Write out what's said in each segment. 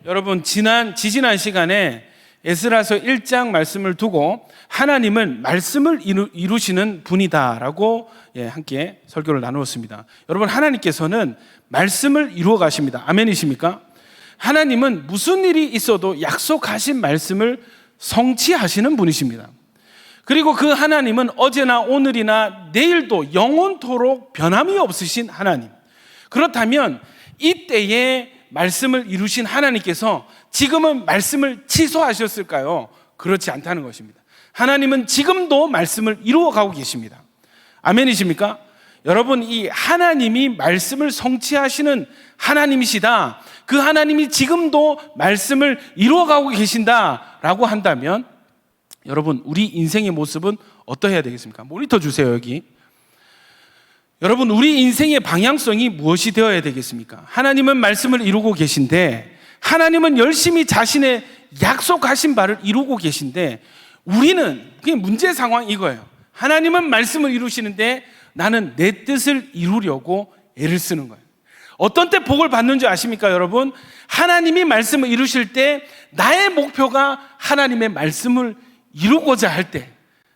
여러분 지지난 시간에 에스라서 1장 말씀을 두고 하나님은 말씀을 이루시는 분이다라고 함께 설교를 나누었습니다. 여러분, 하나님께서는 말씀을 이루어 가십니다. 아멘이십니까? 하나님은 무슨 일이 있어도 약속하신 말씀을 성취하시는 분이십니다. 그리고 그 하나님은 어제나 오늘이나 내일도 영원토록 변함이 없으신 하나님. 그렇다면 이때에 말씀을 이루신 하나님께서 지금은 말씀을 취소하셨을까요? 그렇지 않다는 것입니다. 하나님은 지금도 말씀을 이루어가고 계십니다. 아멘이십니까? 여러분, 이 하나님이 말씀을 성취하시는 하나님이시다, 그 하나님이 지금도 말씀을 이루어가고 계신다라고 한다면 여러분, 우리 인생의 모습은 어떠해야 되겠습니까? 모니터 주세요. 여기. 여러분, 우리 인생의 방향성이 무엇이 되어야 되겠습니까? 하나님은 말씀을 이루고 계신데, 하나님은 열심히 자신의 약속하신 바를 이루고 계신데, 우리는 그게 문제 상황이 이거예요. 하나님은 말씀을 이루시는데 나는 내 뜻을 이루려고 애를 쓰는 거예요. 어떤 때 복을 받는 줄 아십니까, 여러분? 하나님이 말씀을 이루실 때 나의 목표가 하나님의 말씀을 이루고자 할 때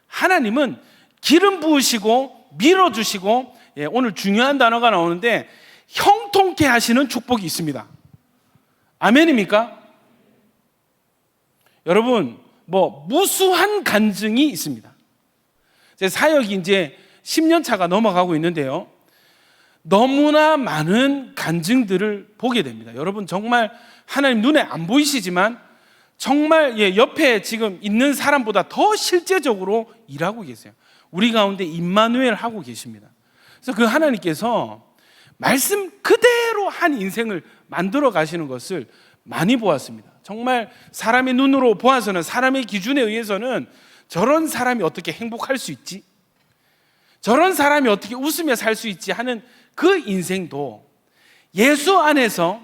하나님은 기름 부으시고 밀어주시고, 오늘 중요한 단어가 나오는데 형통케 하시는 축복이 있습니다. 아멘입니까? 여러분, 무수한 간증이 있습니다. 제 사역이 이제 10년 차가 넘어가고 있는데요, 너무나 많은 간증들을 보게 됩니다. 여러분, 정말 하나님 눈에 안 보이시지만 정말 옆에 지금 있는 사람보다 더 실제적으로 일하고 계세요. 우리 가운데 임마누엘 하고 계십니다. 그래서 그 하나님께서 말씀 그대로 한 인생을 만들어 가시는 것을 많이 보았습니다. 정말 사람의 눈으로 보아서는, 사람의 기준에 의해서는 저런 사람이 어떻게 행복할 수 있지? 저런 사람이 어떻게 웃으며 살 수 있지? 하는 그 인생도 예수 안에서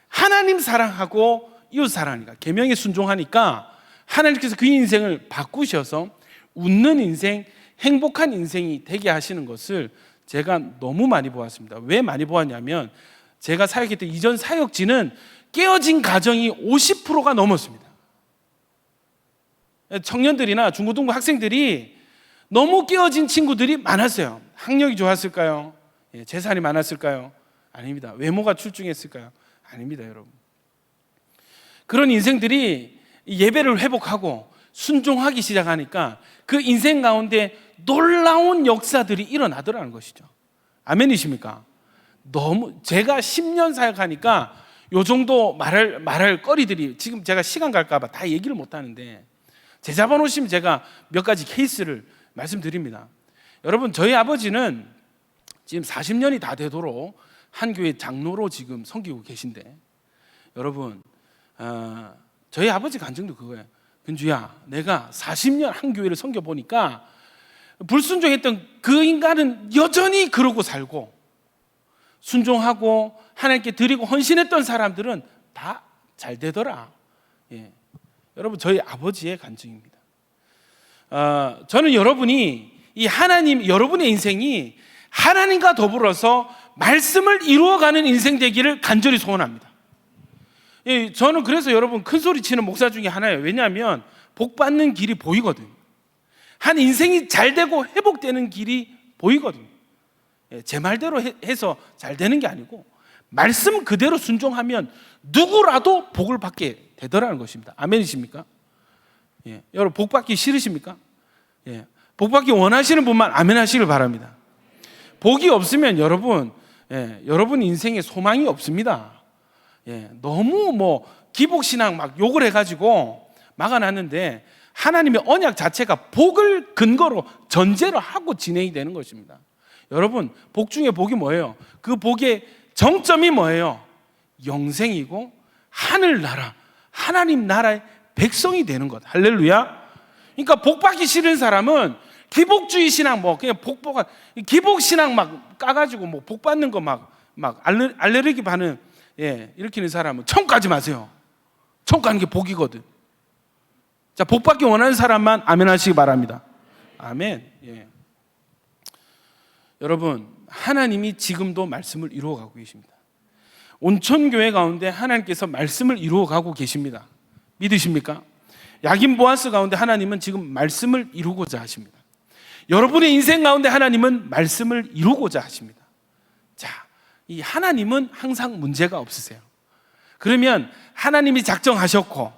하나님 사랑하고 이웃 사랑하니까, 계명에 순종하니까 하나님께서 그 인생을 바꾸셔서 웃는 인생, 행복한 인생이 되게 하시는 것을 제가 너무 많이 보았습니다. 왜 많이 보았냐면, 제가 사역했던 이전 사역지는 깨어진 가정이 50%가 넘었습니다. 청년들이나 중고등부 학생들이 너무 깨어진 친구들이 많았어요. 학력이 좋았을까요? 재산이 많았을까요? 아닙니다. 외모가 출중했을까요? 아닙니다, 여러분. 그런 인생들이 예배를 회복하고 순종하기 시작하니까 그 인생 가운데 놀라운 역사들이 일어나더라는 것이죠. 아멘이십니까? 제가 10년 사역하니까 요 정도 말할 거리들이, 지금 제가 시간 갈까봐 다 얘기를 못 하는데, 제 잡아 놓으시면 제가 몇 가지 케이스를 말씀드립니다. 여러분, 저희 아버지는 지금 40년이 다 되도록 한 교회 장로로 지금 섬기고 계신데, 여러분, 저희 아버지 간증도 그거예요. 근주야, 내가 40년 한 교회를 섬겨보니까 불순종했던 그 인간은 여전히 그러고 살고, 순종하고 하나님께 드리고 헌신했던 사람들은 다 잘 되더라. 여러분, 저희 아버지의 간증입니다. 저는 여러분이 여러분의 인생이 하나님과 더불어서 말씀을 이루어가는 인생 되기를 간절히 소원합니다. 저는 그래서 여러분, 큰 소리 치는 목사 중에 하나예요. 왜냐하면 복 받는 길이 보이거든요. 한 인생이 잘 되고 회복되는 길이 보이거든요. 제 말대로 해서 잘 되는 게 아니고 말씀 그대로 순종하면 누구라도 복을 받게 되더라는 것입니다. 아멘이십니까? 여러분, 복 받기 싫으십니까? 복 받기 원하시는 분만 아멘 하시길 바랍니다. 복이 없으면 여러분 인생에 소망이 없습니다. 너무 기복신앙 막 욕을 해가지고 막아놨는데, 하나님의 언약 자체가 복을 근거로 전제로 하고 진행이 되는 것입니다. 여러분, 복 중에 복이 뭐예요? 그 복의 정점이 뭐예요? 영생이고 하늘나라, 하나님 나라의 백성이 되는 것. 할렐루야. 그러니까 복 받기 싫은 사람은 기복주의 신앙, 그냥 기복 신앙 막 까가지고 복 받는 거 막 알레르기 반응 일으키는 사람은 천국 가지 마세요. 천국 가는 게 복이거든. 자, 복 받기 원하는 사람만 아멘 하시기 바랍니다. 아멘. 여러분, 하나님이 지금도 말씀을 이루어가고 계십니다. 온천교회 가운데 하나님께서 말씀을 이루어가고 계십니다. 믿으십니까? 야긴 보아스 가운데 하나님은 지금 말씀을 이루고자 하십니다. 여러분의 인생 가운데 하나님은 말씀을 이루고자 하십니다. 자, 이 하나님은 항상 문제가 없으세요. 그러면 하나님이 작정하셨고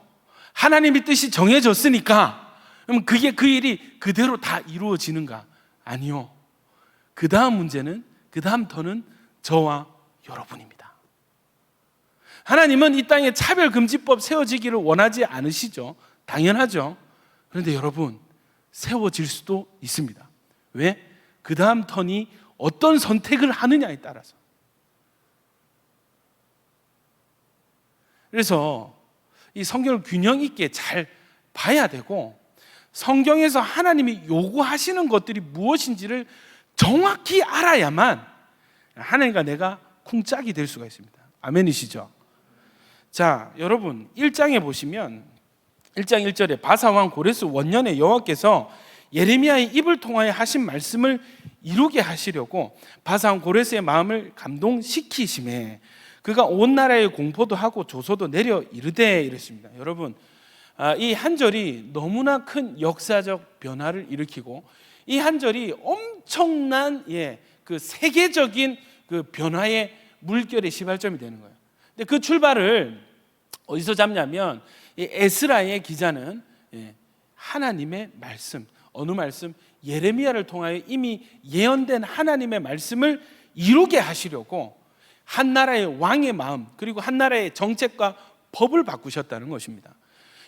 하나님의 뜻이 정해졌으니까 그럼 그게 그 일이 그대로 다 이루어지는가? 아니요. 그 다음 문제는, 그 다음 터는 저와 여러분입니다. 하나님은 이 땅에 차별금지법 세워지기를 원하지 않으시죠. 당연하죠. 그런데 여러분, 세워질 수도 있습니다. 왜? 그 다음 턴이 어떤 선택을 하느냐에 따라서. 그래서 이 성경을 균형 있게 잘 봐야 되고, 성경에서 하나님이 요구하시는 것들이 무엇인지를 정확히 알아야만 하나님과 내가 쿵짝이 될 수가 있습니다. 아멘이시죠? 자, 여러분 1장에 보시면 1장 1절에 바사왕 고레스 원년에 여호와께서 예레미야의 입을 통하여 하신 말씀을 이루게 하시려고 바사왕 고레스의 마음을 감동시키심에 그가 온 나라에 공포도 하고 조소도 내려 이르되 이랬습니다. 여러분, 이 한 절이 너무나 큰 역사적 변화를 일으키고 이 한 절이 엄청난 그 세계적인 그 변화의 물결의 시발점이 되는 거예요. 근데 그 출발을 어디서 잡냐면 이 에스라의 기자는 하나님의 말씀, 어느 말씀? 예레미야를 통하여 이미 예언된 하나님의 말씀을 이루게 하시려고 한 나라의 왕의 마음 그리고 한 나라의 정책과 법을 바꾸셨다는 것입니다.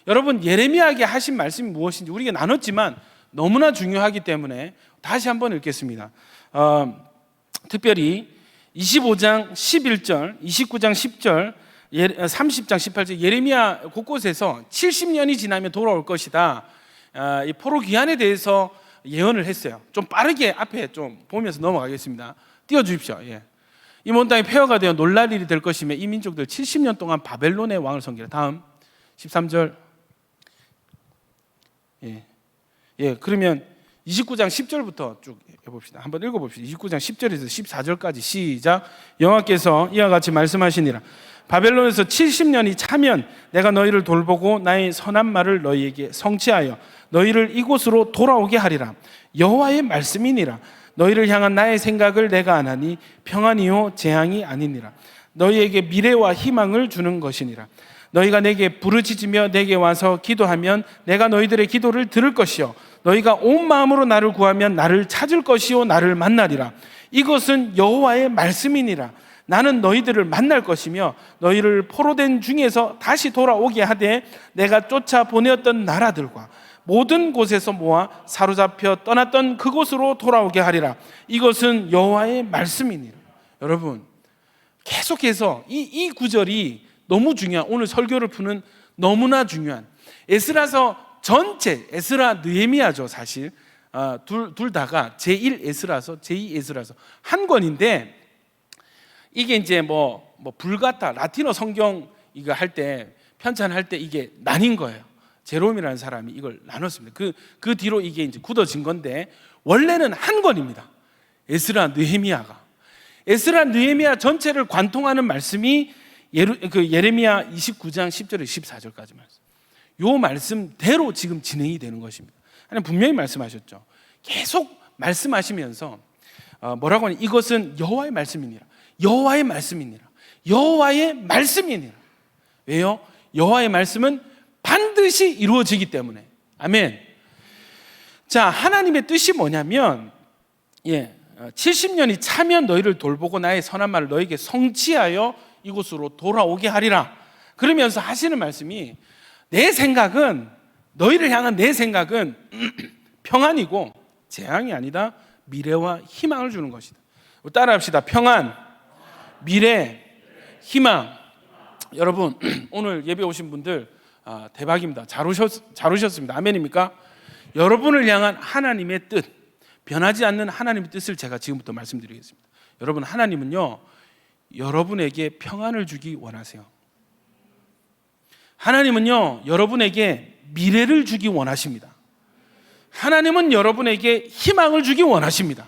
여러분, 예레미야에게 하신 말씀이 무엇인지 우리가 나눴지만 너무나 중요하기 때문에 다시 한번 읽겠습니다. 특별히 25장 11절, 29장 10절, 30장 18절 예레미야 곳곳에서 70년이 지나면 돌아올 것이다. 이 포로 귀환에 대해서 예언을 했어요. 좀 빠르게 앞에 좀 보면서 넘어가겠습니다. 띄워주십시오. 이 먼 땅이 폐허가 되어 놀랄 일이 될 것이며 이 민족들 70년 동안 바벨론의 왕을 섬기라. 다음 13절. 그러면 29장 10절부터 쭉 해봅시다. 한번 읽어봅시다. 29장 10절에서 14절까지 시작. 여호와께서 이와 같이 말씀하시니라. 바벨론에서 70년이 차면 내가 너희를 돌보고 나의 선한 말을 너희에게 성취하여 너희를 이곳으로 돌아오게 하리라. 여호와의 말씀이니라. 너희를 향한 나의 생각을 내가 아나니 평안이요 재앙이 아니니라. 너희에게 미래와 희망을 주는 것이니라. 너희가 내게 부르짖으며 내게 와서 기도하면 내가 너희들의 기도를 들을 것이요 너희가 온 마음으로 나를 구하면 나를 찾을 것이요 나를 만나리라. 이것은 여호와의 말씀이니라. 나는 너희들을 만날 것이며 너희를 포로된 중에서 다시 돌아오게 하되 내가 쫓아 보내었던 나라들과 모든 곳에서 모아 사로잡혀 떠났던 그곳으로 돌아오게 하리라. 이것은 여호와의 말씀이니라. 여러분, 계속해서 이 구절이 너무 중요한, 오늘 설교를 푸는 너무나 중요한 에스라서 전체, 에스라 느헤미야죠. 사실 둘 다가 제1 에스라서 제2 에스라서 한 권인데 이게 이제 뭐 불가타 라틴어 성경 이거 할 때 편찬할 때 이게 나뉜 거예요. 제롬이라는 사람이 이걸 나눴습니다. 그 뒤로 이게 이제 굳어진 건데 원래는 한 권입니다. 에스라 느헤미야가. 에스라 느헤미야 전체를 관통하는 말씀이 예레미야 29장 10절에서 14절까지 말씀. 요 말씀대로 지금 진행이 되는 것입니다. 하나님 분명히 말씀하셨죠. 계속 말씀하시면서 뭐라고 하냐? 이것은 여호와의 말씀이니라. 여호와의 말씀이니라. 여호와의 말씀이니라. 왜요? 여호와의 말씀은 반드시 이루어지기 때문에. 아멘. 자, 하나님의 뜻이 뭐냐면 70년이 차면 너희를 돌보고 나의 선한 말을 너에게 성취하여 이곳으로 돌아오게 하리라. 그러면서 하시는 말씀이 내 생각은, 너희를 향한 내 생각은 평안이고 재앙이 아니다 미래와 희망을 주는 것이다. 따라합시다. 평안, 미래, 희망. 여러분, 오늘 예배 오신 분들 대박입니다. 잘 오셨습니다. 아멘입니까? 여러분을 향한 하나님의 뜻, 변하지 않는 하나님의 뜻을 제가 지금부터 말씀드리겠습니다. 여러분, 하나님은요 여러분에게 평안을 주기 원하세요. 하나님은요 여러분에게 미래를 주기 원하십니다. 하나님은 여러분에게 희망을 주기 원하십니다.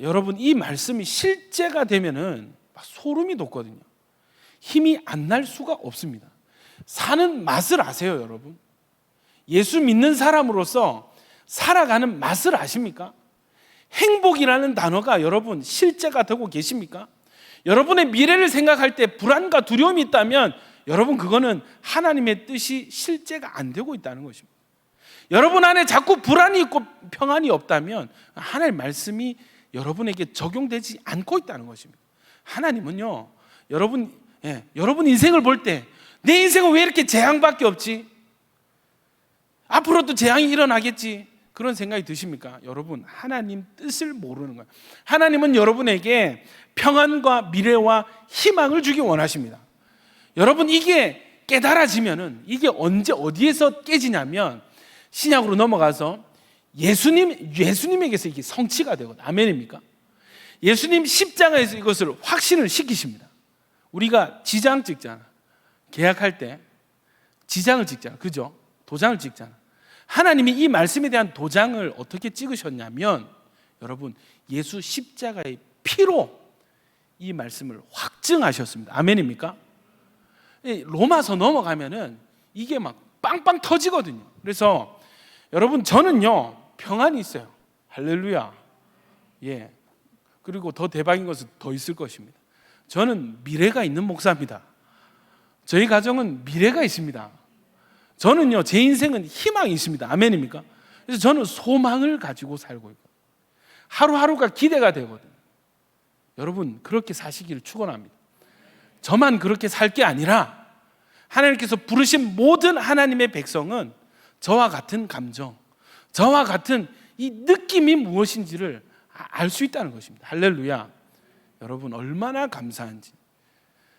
여러분, 이 말씀이 실제가 되면은 막 소름이 돋거든요. 힘이 안 날 수가 없습니다. 사는 맛을 아세요, 여러분? 예수 믿는 사람으로서 살아가는 맛을 아십니까? 행복이라는 단어가 여러분 실제가 되고 계십니까? 여러분의 미래를 생각할 때 불안과 두려움이 있다면 여러분 그거는 하나님의 뜻이 실제가 안 되고 있다는 것입니다. 여러분 안에 자꾸 불안이 있고 평안이 없다면 하나님의 말씀이 여러분에게 적용되지 않고 있다는 것입니다. 하나님은요, 여러분 인생을 볼 때 내 인생은 왜 이렇게 재앙밖에 없지? 앞으로도 재앙이 일어나겠지? 그런 생각이 드십니까? 여러분, 하나님 뜻을 모르는 거예요. 하나님은 여러분에게 평안과 미래와 희망을 주기 원하십니다. 여러분, 이게 깨달아지면은 이게 언제 어디에서 깨지냐면 신약으로 넘어가서 예수님에게서 이게 성취가 되거든요. 아멘입니까? 예수님 십자가에서 이것을 확신을 시키십니다. 우리가 지장 찍잖아. 계약할 때 지장을 찍잖아. 그죠? 도장을 찍잖아. 하나님이 이 말씀에 대한 도장을 어떻게 찍으셨냐면 여러분, 예수 십자가의 피로 이 말씀을 확증하셨습니다. 아멘입니까? 로마서 넘어가면은 이게 막 빵빵 터지거든요. 그래서 여러분, 저는요 평안이 있어요. 할렐루야. 예. 그리고 더 대박인 것은 더 있을 것입니다. 저는 미래가 있는 목사입니다. 저희 가정은 미래가 있습니다. 저는요, 제 인생은 희망이 있습니다. 아멘입니까? 그래서 저는 소망을 가지고 살고 있고 하루하루가 기대가 되거든요. 여러분, 그렇게 사시기를 축원합니다. 저만 그렇게 살 게 아니라 하나님께서 부르신 모든 하나님의 백성은 저와 같은 감정, 저와 같은 이 느낌이 무엇인지를 알 수 있다는 것입니다. 할렐루야. 여러분, 얼마나 감사한지.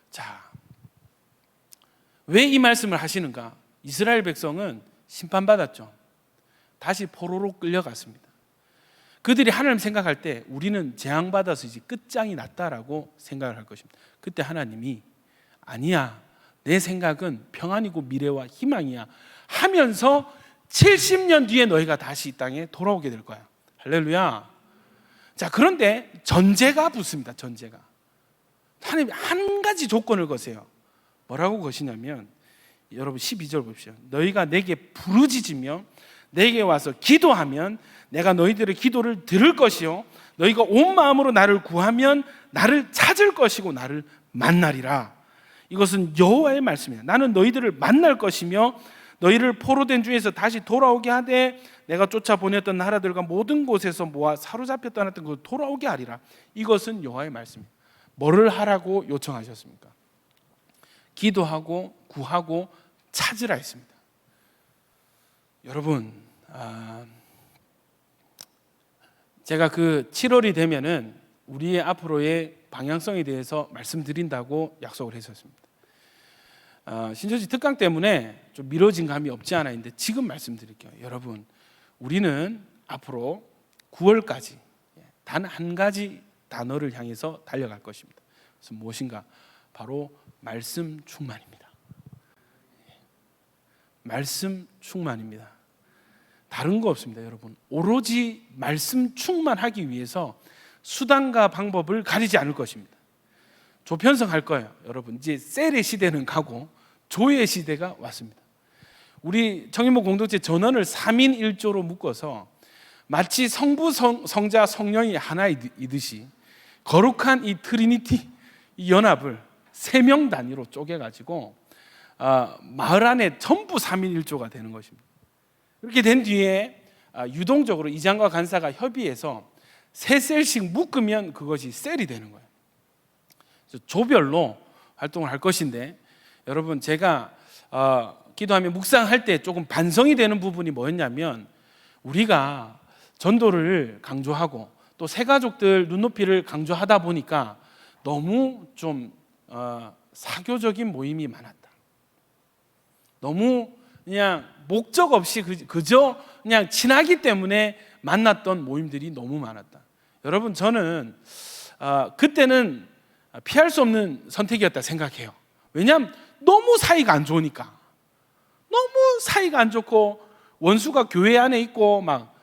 자, 왜 이 말씀을 하시는가? 이스라엘 백성은 심판받았죠. 다시 포로로 끌려갔습니다. 그들이 하나님 생각할 때 우리는 재앙받아서 이제 끝장이 났다라고 생각을 할 것입니다. 그때 하나님이 아니야, 내 생각은 평안이고 미래와 희망이야 하면서 70년 뒤에 너희가 다시 이 땅에 돌아오게 될 거야. 할렐루야. 자, 그런데 전제가 붙습니다. 전제가. 하나님이 한 가지 조건을 거세요. 뭐라고 거시냐면 여러분 12절 보십시오. 너희가 내게 부르짖으며 내게 와서 기도하면 내가 너희들의 기도를 들을 것이요 너희가 온 마음으로 나를 구하면 나를 찾을 것이고 나를 만나리라. 이것은 여호와의 말씀이야. 나는 너희들을 만날 것이며 너희를 포로된 중에서 다시 돌아오게 하되 내가 쫓아보냈던 나라들과 모든 곳에서 모아 사로잡혀 떠났던 곳 돌아오게 하리라. 이것은 여호와의 말씀이에요. 뭐를 하라고 요청하셨습니까? 기도하고 구하고 찾으라 했습니다. 여러분, 제가 그 7월이 되면은 우리의 앞으로의 방향성에 대해서 말씀드린다고 약속을 했었습니다. 신천지 특강 때문에 좀 미뤄진 감이 없지 않아 있는데 지금 말씀드릴게요. 여러분, 우리는 앞으로 9월까지 단 한 가지 단어를 향해서 달려갈 것입니다. 그래서 무엇인가? 바로 말씀 충만입니다. 말씀 충만입니다. 다른 거 없습니다, 여러분. 오로지 말씀 충만하기 위해서 수단과 방법을 가리지 않을 것입니다. 조편성할 거예요, 여러분. 이제 셀의 시대는 가고 조의 시대가 왔습니다. 우리 청인모 공동체 전원을 3인 1조로 묶어서 마치 성부, 성자, 성령이 하나이듯이 거룩한 이 트리니티, 이 연합을 3명 단위로 쪼개가지고 마을 안에 전부 3인 1조가 되는 것입니다. 그렇게 된 뒤에 유동적으로 이장과 간사가 협의해서 3셀씩 묶으면 그것이 셀이 되는 거예요. 그래서 조별로 활동을 할 것인데 여러분, 제가 기도하며 묵상할 때 조금 반성이 되는 부분이 뭐였냐면 우리가 전도를 강조하고 또 새가족들 눈높이를 강조하다 보니까 너무 좀 사교적인 모임이 많았다. 너무 그냥 목적 없이 그저 그냥 친하기 때문에 만났던 모임들이 너무 많았다. 여러분, 저는 그때는 피할 수 없는 선택이었다 생각해요. 왜냐하면 너무 사이가 안 좋으니까. 너무 사이가 안 좋고 원수가 교회 안에 있고 막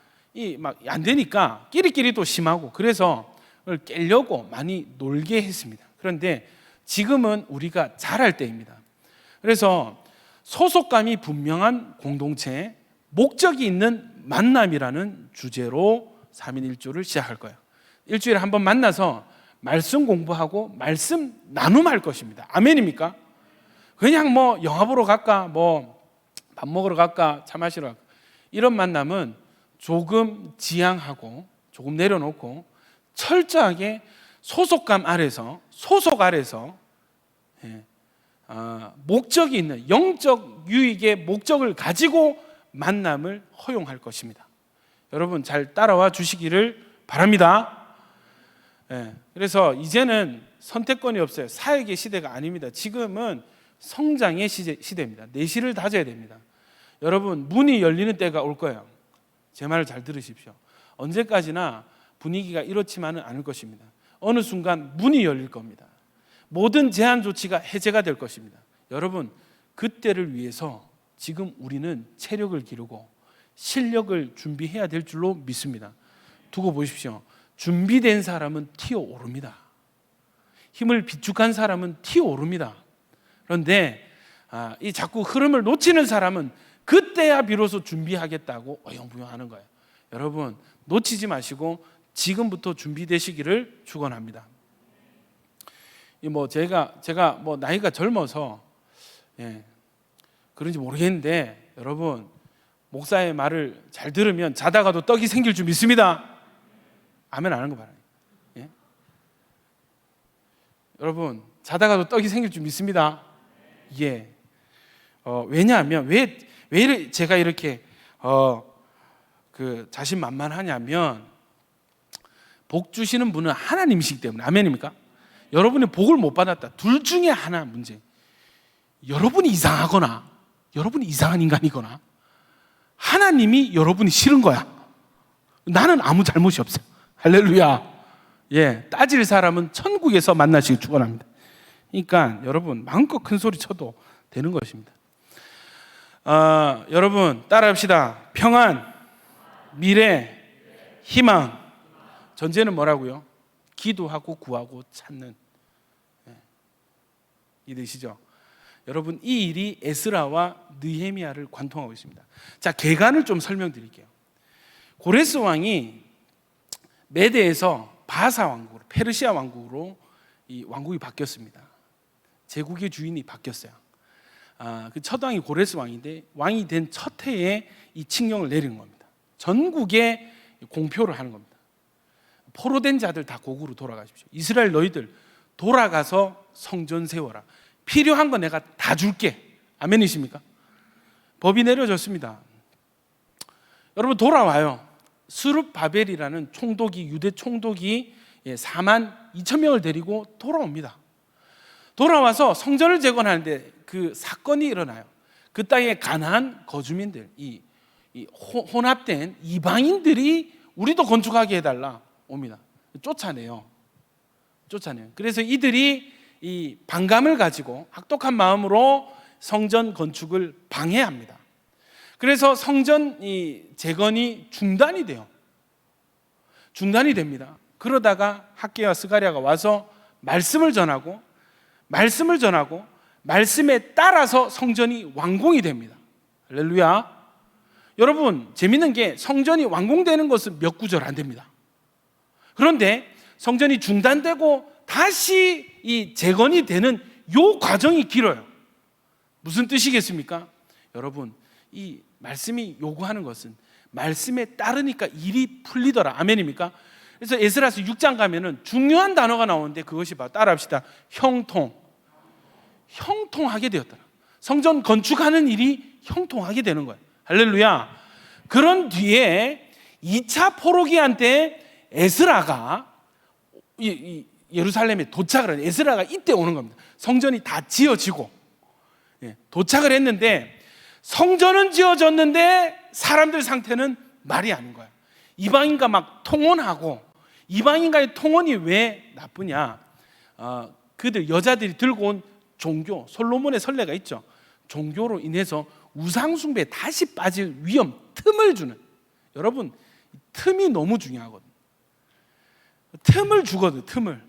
안 되니까 끼리끼리도 심하고 그래서 그걸 깨려고 많이 놀게 했습니다. 그런데 지금은 우리가 잘할 때입니다. 그래서 소속감이 분명한 공동체, 목적이 있는 만남이라는 주제로 3인 1조를 시작할 거예요. 일주일에 한 번 만나서 말씀 공부하고 말씀 나눔할 것입니다. 아멘입니까? 그냥 뭐 영화 보러 갈까, 뭐 밥 먹으러 갈까, 차 마시러 갈까, 이런 만남은 조금 지양하고 조금 내려놓고 철저하게 소속감 아래서, 소속 아래서 목적이 있는 영적 유익의 목적을 가지고 만남을 허용할 것입니다. 여러분 잘 따라와 주시기를 바랍니다. 그래서 이제는 선택권이 없어요. 사역의 시대가 아닙니다. 지금은 성장의 시대입니다. 내실을 다져야 됩니다. 여러분 문이 열리는 때가 올 거예요. 제 말을 잘 들으십시오. 언제까지나 분위기가 이렇지만은 않을 것입니다. 어느 순간 문이 열릴 겁니다. 모든 제한 조치가 해제가 될 것입니다. 여러분 그때를 위해서 지금 우리는 체력을 기르고 실력을 준비해야 될 줄로 믿습니다. 두고 보십시오. 준비된 사람은 튀어오릅니다. 힘을 비축한 사람은 튀어오릅니다. 그런데 이 자꾸 흐름을 놓치는 사람은 그때야 비로소 준비하겠다고 어영부영하는 거예요. 여러분 놓치지 마시고 지금부터 준비되시기를 축원합니다. 제가 뭐 나이가 젊어서 그런지 모르겠는데 여러분 목사의 말을 잘 들으면 자다가도 떡이 생길 줄 믿습니다. 아멘 안 하는 거 봐요. 여러분 자다가도 떡이 생길 줄 믿습니다. 왜냐하면 왜 제가 이렇게 자신만만하냐면 복 주시는 분은 하나님이시기 때문에. 아멘입니까? 여러분이 복을 못 받았다. 둘 중에 하나 문제. 여러분이 이상하거나 여러분이 이상한 인간이거나 하나님이 여러분이 싫은 거야. 나는 아무 잘못이 없어요. 할렐루야. 따질 사람은 천국에서 만나시기 축원합니다. 그러니까 여러분 마음껏 큰 소리 쳐도 되는 것입니다. 여러분 따라합시다. 평안, 미래, 희망. 전제는 뭐라고요? 기도하고 구하고 찾는. 이해되시죠? 여러분 이 일이 에스라와 느헤미야를 관통하고 있습니다. 자, 개간을 좀 설명드릴게요. 고레스 왕이 메대에서 바사 왕국으로, 페르시아 왕국으로 이 왕국이 바뀌었습니다. 제국의 주인이 바뀌었어요. 그 첫 왕이 고레스 왕인데 왕이 된 첫 해에 이 칙령을 내리는 겁니다. 전국에 공표를 하는 겁니다. 포로된 자들 다 고국으로 돌아가십시오. 이스라엘 너희들 돌아가서 성전 세워라. 필요한 거 내가 다 줄게. 아멘이십니까? 법이 내려졌습니다. 여러분 돌아와요. 스룹바벨이라는 총독이, 유대 총독이 4만 2천 명을 데리고 돌아옵니다. 돌아와서 성전을 재건하는데 그 사건이 일어나요. 그 땅에 가나안 거주민들, 이 혼합된 이방인들이 우리도 건축하게 해달라 옵니다. 쫓아내요. 그래서 이들이 이 반감을 가지고 악독한 마음으로 성전 건축을 방해합니다. 그래서 성전 재건이 중단이 됩니다. 그러다가 학개와 스가랴가 와서 말씀을 전하고 말씀에 따라서 성전이 완공이 됩니다. 할렐루야. 여러분 재밌는 게 성전이 완공되는 것은 몇 구절 안 됩니다. 그런데 성전이 중단되고 다시 이 재건이 되는 요 과정이 길어요. 무슨 뜻이겠습니까? 여러분 이 말씀이 요구하는 것은 말씀에 따르니까 일이 풀리더라. 아멘입니까? 그래서 에스라서 6장 가면은 중요한 단어가 나오는데 그것이 바로 따라합시다. 형통하게 되었더라. 성전 건축하는 일이 형통하게 되는 거예요. 할렐루야. 그런 뒤에 2차 포로기한 때 에스라가 예루살렘에 도착을 하는, 에스라가 이때 오는 겁니다. 성전이 다 지어지고 도착을 했는데 성전은 지어졌는데 사람들 상태는 말이 아닌 거야. 이방인과 막 통혼하고, 이방인과의 통혼이 왜 나쁘냐? 그들 여자들이 들고 온 종교, 솔로몬의 선례가 있죠. 종교로 인해서 우상숭배에 다시 빠질 위험, 틈을 주는. 여러분 틈이 너무 중요하거든요. 틈을 주거든. 틈을.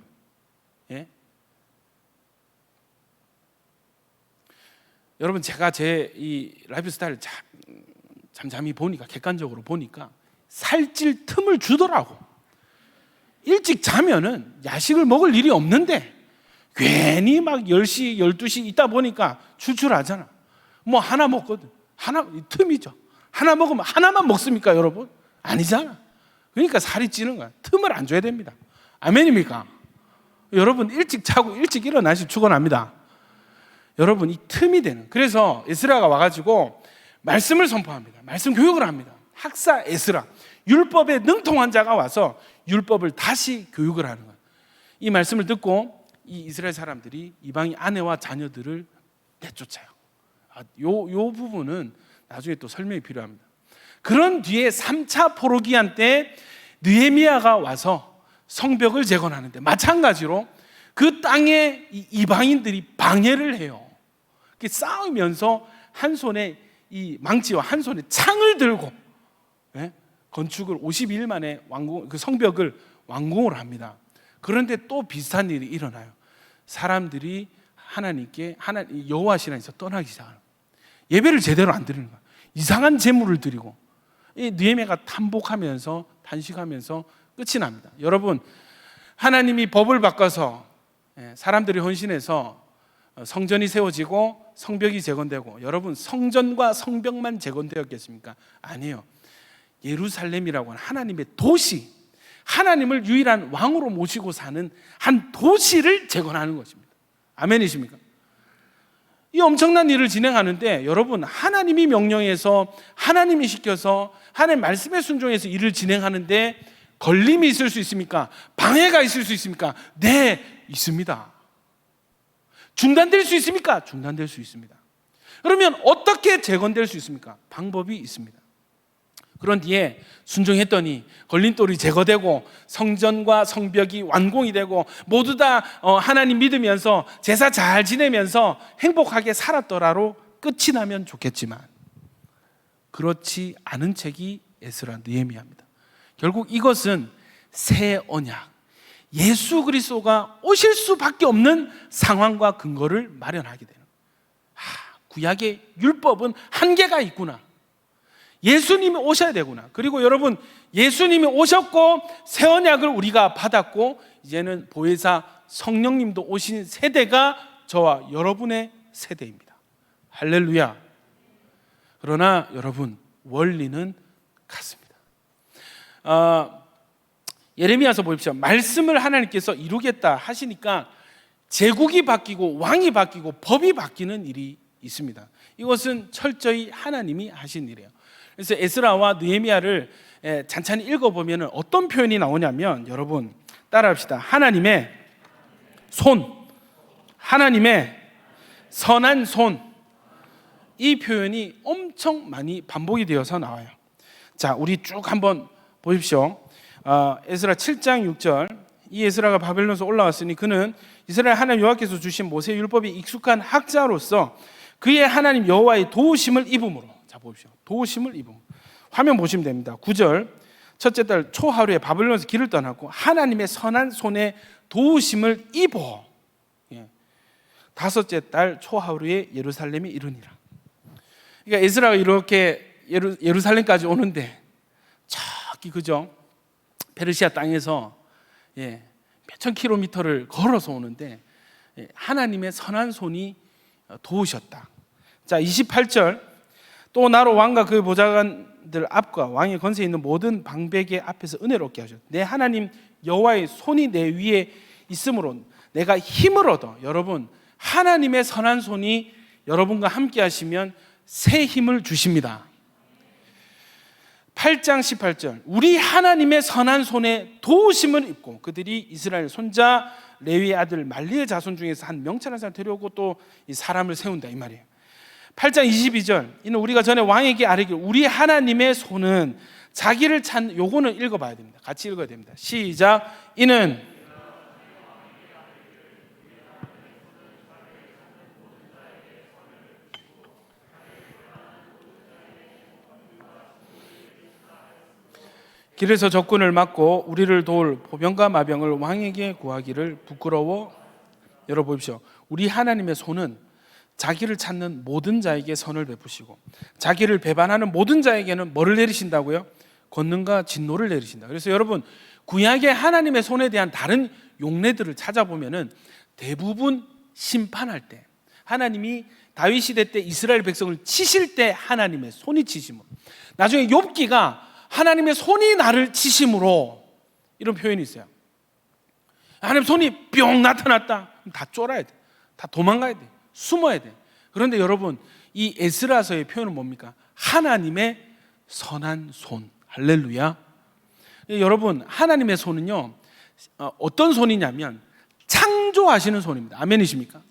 여러분, 제가 제 이 라이프 스타일을 잠잠히 보니까, 객관적으로 보니까 살찔 틈을 주더라고. 일찍 자면은 야식을 먹을 일이 없는데 괜히 막 10시, 12시 있다 보니까 출출하잖아. 뭐 하나 먹거든. 하나, 틈이죠. 하나 먹으면 하나만 먹습니까, 여러분? 아니잖아. 그러니까 살이 찌는 거야. 틈을 안 줘야 됩니다. 아멘입니까? 여러분, 일찍 자고 일찍 일어나시 축원합니다. 여러분, 이 틈이 되는. 그래서 에스라가 와가지고 말씀을 선포합니다. 말씀 교육을 합니다. 학사 에스라, 율법에 능통한 자가 와서 율법을 다시 교육을 하는 거예요. 이 말씀을 듣고 이 이스라엘 사람들이 이방인 아내와 자녀들을 내쫓아요. 요 부분은 나중에 또 설명이 필요합니다. 그런 뒤에 3차 포로기한 때 느헤미야가 와서 성벽을 재건하는데 마찬가지로 그 땅에 이방인들이 방해를 해요. 싸우면서 한 손에 이 망치와 한 손에 창을 들고 건축을 52일 만에 그 성벽을 완공을 합니다. 그런데 또 비슷한 일이 일어나요. 사람들이 하나님께 여호와 신앙에서 떠나기 시작하는 거예요. 예배를 제대로 안 드리는 거예요. 이상한 제물을 드리고 이 느헤미야가 탄복하면서 단식하면서 끝이 납니다. 여러분, 하나님이 법을 바꿔서 사람들이 헌신해서 성전이 세워지고 성벽이 재건되고, 여러분, 성전과 성벽만 재건되었겠습니까? 아니에요. 예루살렘이라고 하는 하나님의 도시, 하나님을 유일한 왕으로 모시고 사는 한 도시를 재건하는 것입니다. 아멘이십니까? 이 엄청난 일을 진행하는데, 여러분, 하나님이 명령해서, 하나님이 시켜서, 하나님 말씀에 순종해서 일을 진행하는데 걸림이 있을 수 있습니까? 방해가 있을 수 있습니까? 네, 있습니다. 중단될 수 있습니까? 중단될 수 있습니다. 그러면 어떻게 재건될 수 있습니까? 방법이 있습니다. 그런 뒤에 순종했더니 걸림돌이 제거되고 성전과 성벽이 완공이 되고 모두 다 하나님 믿으면서 제사 잘 지내면서 행복하게 살았더라로 끝이 나면 좋겠지만, 그렇지 않은 책이 에스라, 느헤미야입니다. 결국 이것은 새 언약, 예수 그리스도가 오실 수밖에 없는 상황과 근거를 마련하게 되는 거예요. 구약의 율법은 한계가 있구나. 예수님이 오셔야 되구나. 그리고 여러분, 예수님이 오셨고 새 언약을 우리가 받았고 이제는 보혜사 성령님도 오신 세대가 저와 여러분의 세대입니다. 할렐루야. 그러나 여러분, 원리는 같습니다. 예레미야서 보십시오. 말씀을 하나님께서 이루겠다 하시니까 제국이 바뀌고 왕이 바뀌고 법이 바뀌는 일이 있습니다. 이것은 철저히 하나님이 하신 일이에요. 그래서 에스라와 느헤미야를 찬찬히 읽어보면 어떤 표현이 나오냐면, 여러분 따라합시다. 하나님의 손, 하나님의 선한 손, 이 표현이 엄청 많이 반복이 되어서 나와요. 자, 우리 쭉 한번 보십시오. 에스라 7장 6절, 이 에스라가 바벨론에서 올라왔으니 그는 이스라엘 하나님 여호와께서 주신 모세 율법이 익숙한 학자로서 그의 하나님 여호와의 도우심을 입음으로, 자 보십시오, 도우심을 입음. 화면 보시면 됩니다. 9절, 첫째 달 초하루에 바벨론에서 길을 떠났고 하나님의 선한 손에 도우심을 입어 다섯째 달 초하루에 예루살렘에 이르니라. 그러니까 에스라가 이렇게 예루살렘까지 오는데 저기 그죠? 페르시아 땅에서 몇천 킬로미터를 걸어서 오는데 하나님의 선한 손이 도우셨다. 자, 28절, 또 나로 왕과 그의 보좌관들 앞과 왕의 권세에 있는 모든 방백의 앞에서 은혜롭게 하셨다. 내 하나님 여호와의 손이 내 위에 있으므로 내가 힘을 얻어. 여러분, 하나님의 선한 손이 여러분과 함께 하시면 새 힘을 주십니다. 8장 18절, 우리 하나님의 선한 손에 도우심을 입고 그들이 이스라엘 손자 레위의 아들 말리의 자손 중에서 한 명철한 사람 데려오고 또 이 사람을 세운다, 이 말이에요. 8장 22절, 이는 우리가 전에 왕에게 아뢰기를 우리 하나님의 손은 자기를 찾는, 요거는 읽어봐야 됩니다. 같이 읽어야 됩니다. 시작. 이는 길에서 적군을 막고 우리를 도울 보병과 마병을 왕에게 구하기를 부끄러워. 여러분 보십시오. 우리 하나님의 손은 자기를 찾는 모든 자에게 선을 베푸시고 자기를 배반하는 모든 자에게는 뭐를 내리신다고요? 권능과 진노를 내리신다. 그래서 여러분, 구약의 하나님의 손에 대한 다른 용례들을 찾아보면은 대부분 심판할 때, 하나님이 다윗 시대 때 이스라엘 백성을 치실 때 하나님의 손이 치심으로, 나중에 욥기가 하나님의 손이 나를 치심으로, 이런 표현이 있어요. 하나님 손이 뿅 나타났다. 다 쫄아야 돼. 다 도망가야 돼. 숨어야 돼. 그런데 여러분, 이 에스라서의 표현은 뭡니까? 하나님의 선한 손. 할렐루야. 여러분, 하나님의 손은요, 어떤 손이냐면 창조하시는 손입니다. 아멘이십니까?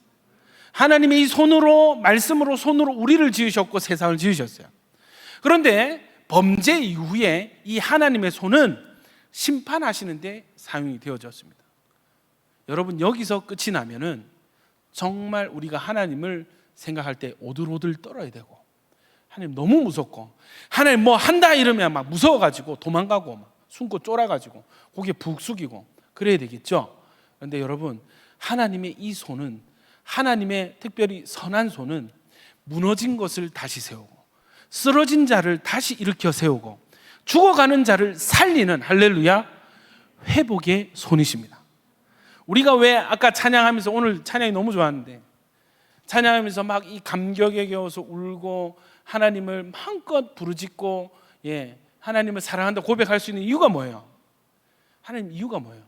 하나님의 이 손으로, 말씀으로, 손으로 우리를 지으셨고 세상을 지으셨어요. 그런데 범죄 이후에 이 하나님의 손은 심판하시는데 사용이 되어졌습니다. 여러분, 여기서 끝이 나면은 정말 우리가 하나님을 생각할 때 오들오들 떨어야 되고, 하나님 너무 무섭고, 하나님 뭐 한다 이러면 막 무서워가지고 도망가고 막 숨고 쫄아가지고 고개 푹 숙이고 그래야 되겠죠. 그런데 여러분, 하나님의 이 손은, 하나님의 특별히 선한 손은 무너진 것을 다시 세우고 쓰러진 자를 다시 일으켜 세우고 죽어가는 자를 살리는, 할렐루야, 회복의 손이십니다. 우리가 왜 아까 찬양하면서, 오늘 찬양이 너무 좋았는데 찬양하면서 막 이 감격에 겨워서 울고 하나님을 마음껏 부르짖고, 하나님을 사랑한다 고백할 수 있는 이유가 뭐예요? 하나님, 이유가 뭐예요?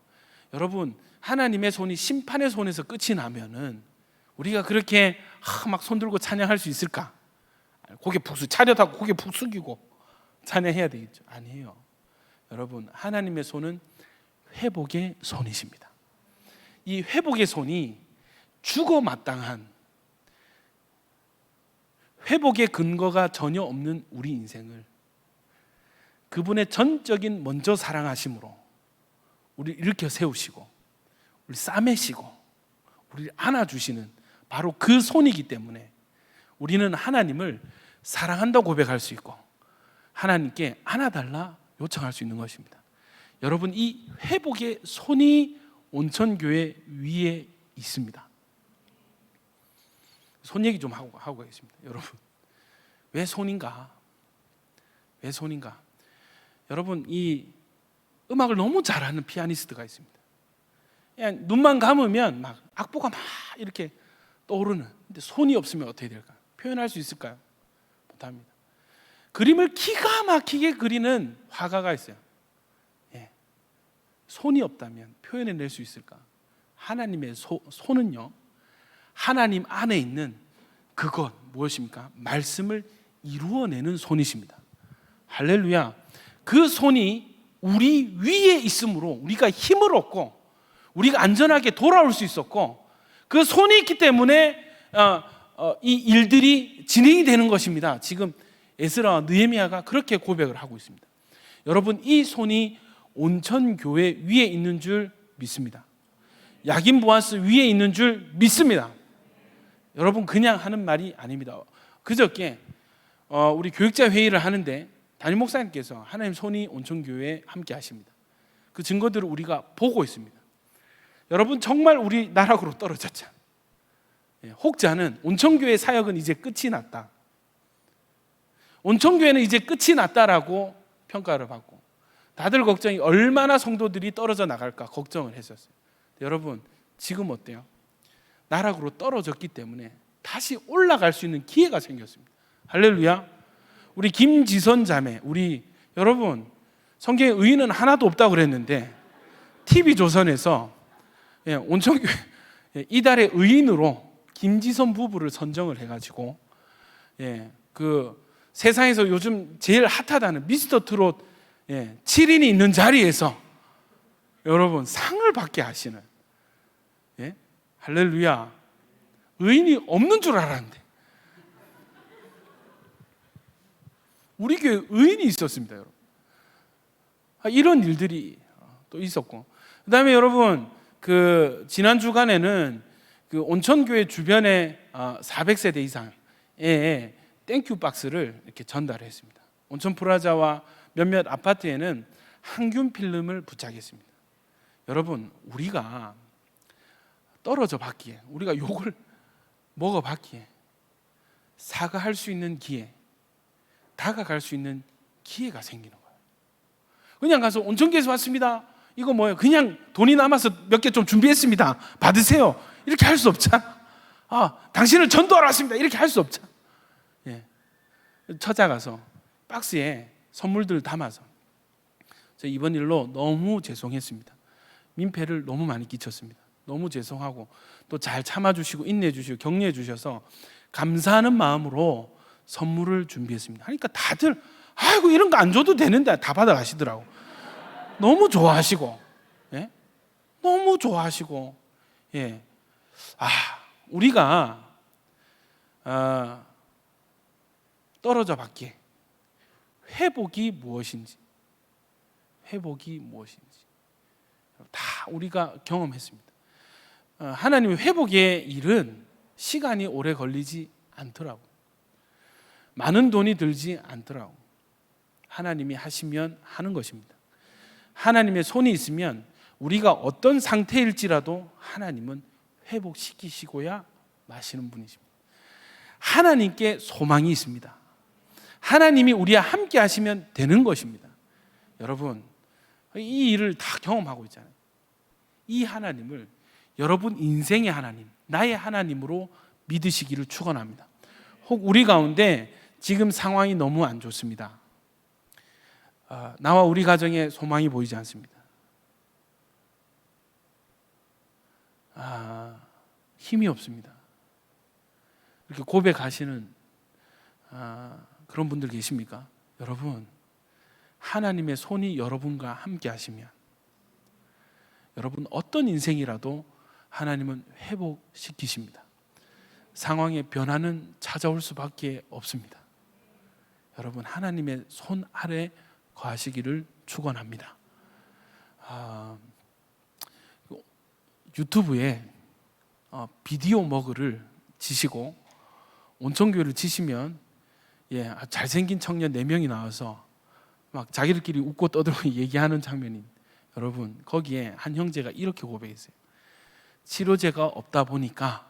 여러분, 하나님의 손이 심판의 손에서 끝이 나면은 우리가 그렇게 막 손들고 찬양할 수 있을까? 고개 푹 차렷하고 고개 푹 숙이고 찬양해야 되겠죠? 아니에요. 여러분, 하나님의 손은 회복의 손이십니다. 이 회복의 손이 죽어 마땅한, 회복의 근거가 전혀 없는 우리 인생을 그분의 전적인 먼저 사랑하심으로 우리를 일으켜 세우시고 우리 싸매시고 우리를 안아주시는 바로 그 손이기 때문에 우리는 하나님을 사랑한다고 고백할 수 있고 하나님께 안아달라 요청할 수 있는 것입니다. 여러분, 이 회복의 손이 온천교회 위에 있습니다. 손 얘기 좀 하고 가겠습니다. 여러분, 왜 손인가? 왜 손인가? 여러분, 이 음악을 너무 잘하는 피아니스트가 있습니다. 그냥 눈만 감으면 막 악보가 막 이렇게 떠오르는, 근데 손이 없으면 어떻게 될까? 표현할 수 있을까요? 못합니다. 그림을 기가 막히게 그리는 화가가 있어요. 손이 없다면 표현해낼 수 있을까? 하나님의 손은요, 하나님 안에 있는 그것, 무엇입니까? 말씀을 이루어내는 손이십니다. 할렐루야. 그 손이 우리 위에 있으므로 우리가 힘을 얻고 우리가 안전하게 돌아올 수 있었고, 그 손이 있기 때문에 이 일들이 진행이 되는 것입니다. 지금 에스라와 느헤미야가 그렇게 고백을 하고 있습니다. 여러분, 이 손이 온천교회 위에 있는 줄 믿습니다. 야긴 보아스 위에 있는 줄 믿습니다. 여러분, 그냥 하는 말이 아닙니다. 그저께 우리 교육자 회의를 하는데 담임 목사님께서 하나님 손이 온천교회에 함께 하십니다. 그 증거들을 우리가 보고 있습니다. 여러분, 정말 우리 나락으로 떨어졌죠. 혹자는 온천교회 사역은 이제 끝이 났다, 온천교회는 이제 끝이 났다라고 평가를 받고, 다들 걱정이 얼마나 성도들이 떨어져 나갈까 걱정을 했었어요. 여러분, 지금 어때요? 나락으로 떨어졌기 때문에 다시 올라갈 수 있는 기회가 생겼습니다. 할렐루야. 우리 김지선 자매, 여러분, 성경에 의인은 하나도 없다고 그랬는데 TV조선에서 온천교회 이달의 의인으로 김지선 부부를 선정을 해가지고 그 세상에서 요즘 제일 핫하다는 미스터 트롯 7인이 있는 자리에서 여러분 상을 받게 하시는, 할렐루야. 의인이 없는 줄 알았는데 우리 교회 의인이 있었습니다, 여러분. 이런 일들이 또 있었고, 그다음에 여러분, 그 지난 주간에는 그 온천교회 주변에 400세대 이상의 땡큐 박스를 이렇게 전달했습니다. 온천 프라자와 몇몇 아파트에는 항균 필름을 부착했습니다. 여러분, 우리가 떨어져 봤기에, 우리가 욕을 먹어 봤기에 사과할 수 있는 기회, 다가갈 수 있는 기회가 생기는 거예요. 그냥 가서 온천교에서 왔습니다. 이거 뭐예요? 그냥 돈이 남아서 몇 개 좀 준비했습니다. 받으세요. 이렇게 할 수 없잖아. 당신을 전도하러 왔습니다. 이렇게 할 수 없잖아. 예. 찾아가서 박스에 선물들 담아서 저 이번 일로 너무 죄송했습니다. 민폐를 너무 많이 끼쳤습니다. 너무 죄송하고 또 잘 참아주시고 인내해주시고 격려해주셔서 감사하는 마음으로 선물을 준비했습니다. 하니까 다들 아이고 이런 거 안 줘도 되는데 다 받아가시더라고. 너무 좋아하시고, 예? 너무 좋아하시고, 예. 우리가 떨어져 밖에 회복이 무엇인지 다 우리가 경험했습니다. 하나님의 회복의 일은 시간이 오래 걸리지 않더라고. 많은 돈이 들지 않더라고. 하나님이 하시면 하는 것입니다. 하나님의 손이 있으면 우리가 어떤 상태일지라도 하나님은 회복시키시고야 마시는 분이십니다. 하나님께 소망이 있습니다. 하나님이 우리와 함께 하시면 되는 것입니다. 여러분, 이 일을 다 경험하고 있잖아요. 이 하나님을 여러분 인생의 하나님, 나의 하나님으로 믿으시기를 축원합니다. 혹 우리 가운데 지금 상황이 너무 안 좋습니다. 나와 우리 가정에 소망이 보이지 않습니다. 힘이 없습니다. 이렇게 고백하시는 그런 분들 계십니까? 여러분, 하나님의 손이 여러분과 함께 하시면 여러분 어떤 인생이라도 하나님은 회복시키십니다. 상황의 변화는 찾아올 수밖에 없습니다. 여러분, 하나님의 손 아래 거하시기를 축원합니다. 유튜브에 비디오 머그를 지시고 온천교회를 지시면 잘생긴 청년 4명이 나와서 막 자기들끼리 웃고 떠들고 얘기하는 장면이, 여러분 거기에 한 형제가 이렇게 고백했어요. 치료제가 없다 보니까